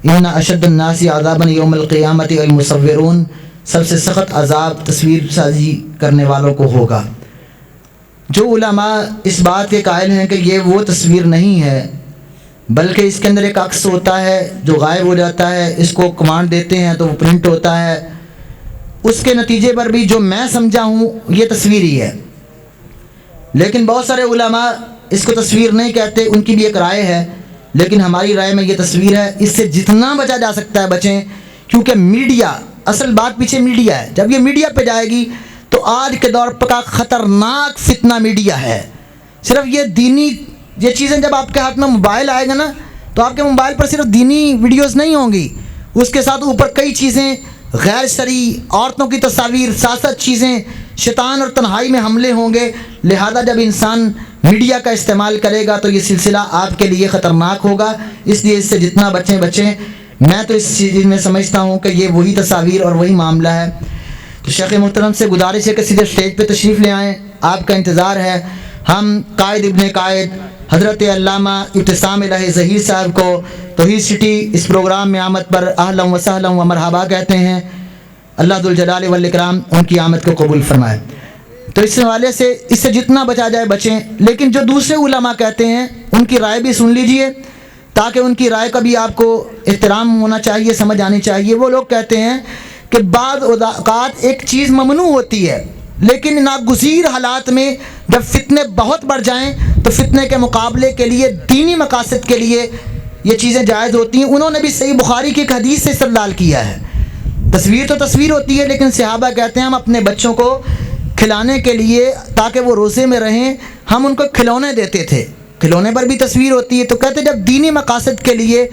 ان اشد الناس عذابا یوم القیامت المصورون، سب سے سخت عذاب تصویر سازی کرنے والوں کو ہوگا۔ جو علماء اس بات کے قائل ہیں کہ یہ وہ تصویر نہیں ہے، بلکہ اس کے اندر ایک عکس ہوتا ہے جو غائب ہو جاتا ہے، اس کو کمانڈ دیتے ہیں تو وہ پرنٹ ہوتا ہے، اس کے نتیجے پر بھی جو میں سمجھا ہوں یہ تصویر ہی ہے۔ لیکن بہت سارے علماء اس کو تصویر نہیں کہتے، ان کی بھی ایک رائے ہے، لیکن ہماری رائے میں یہ تصویر ہے۔ اس سے جتنا بچا جا سکتا ہے بچیں، کیونکہ میڈیا، اصل بات پیچھے میڈیا ہے۔ جب یہ میڈیا پہ جائے گی تو آج کے دور کا خطرناک فتنہ میڈیا ہے۔ صرف یہ دینی یہ چیزیں جب آپ کے ہاتھ میں موبائل آئے گا نا، تو آپ کے موبائل پر صرف دینی ویڈیوز نہیں ہوں گی، اس کے ساتھ اوپر کئی چیزیں غیر شرعی، عورتوں کی تصاویر، سیاست چیزیں، شیطان اور تنہائی میں حملے ہوں گے۔ لہذا جب انسان میڈیا کا استعمال کرے گا تو یہ سلسلہ آپ کے لیے خطرناک ہوگا، اس لیے اس سے جتنا بچیں۔ میں تو اس چیز میں سمجھتا ہوں کہ یہ وہی تصاویر اور وہی معاملہ ہے۔ تو شیخ محترم سے گزارش ہے کہ سیدھے اسٹیج پہ تشریف لے آئیں، آپ کا انتظار ہے۔ ہم قائد ابن قائد حضرت علامہ ابتسام الہی ظہیر صاحب کو توحید سٹی اس پروگرام میں آمد پر اہلا و سہلا و مرحبا کہتے ہیں۔ اللہ ذوالجلال والاکرام ان کی آمد کو قبول فرمائے۔ تو اس حوالے سے اس سے جتنا بچا جائے بچیں، لیکن جو دوسرے علماء کہتے ہیں ان کی رائے بھی سن لیجئے، تاکہ ان کی رائے کا بھی آپ کو احترام ہونا چاہیے، سمجھ آنی چاہیے۔ وہ لوگ کہتے ہیں کہ بعض اوقات ایک چیز ممنوع ہوتی ہے، لیکن ناگزیر حالات میں جب فتنے بہت بڑھ جائیں تو فتنے کے مقابلے کے لیے دینی مقاصد کے لیے یہ چیزیں جائز ہوتی ہیں۔ انہوں نے بھی صحیح بخاری کی ایک حدیث سے استدلال کیا ہے۔ تصویر تو تصویر ہوتی ہے، لیکن صحابہ کہتے ہیں ہم اپنے بچوں کو کھلانے کے لیے تاکہ وہ روزے میں رہیں ہم ان کو کھلونے دیتے تھے، کھلونے پر بھی تصویر ہوتی ہے۔ تو کہتے جب دینی مقاصد کے لیے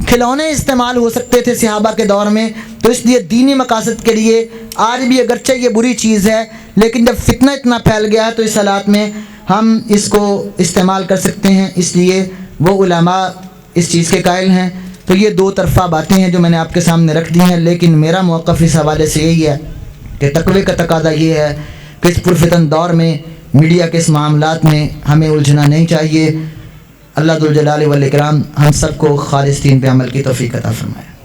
کھلونے استعمال ہو سکتے تھے صحابہ کے دور میں، تو اس لیے دینی مقاصد کے لیے آج بھی اگرچہ یہ بری چیز ہے، لیکن جب فتنہ اتنا پھیل گیا ہے تو اس حالات میں ہم اس کو استعمال کر سکتے ہیں۔ اس لیے وہ علماء اس چیز کے قائل ہیں۔ تو یہ دو طرفہ باتیں ہیں جو میں نے آپ کے سامنے رکھ دی ہیں، لیکن میرا موقف اس حوالے سے یہی ہے کہ تقوی کا تقاضا یہ ہے کہ اس پرفتن دور میں میڈیا کے اس معاملات میں ہمیں الجھنا نہیں چاہیے۔ اللہ ذوالجلال والاکرام ہم سب کو خالص دین پہ عمل کی توفیق عطا فرمائے۔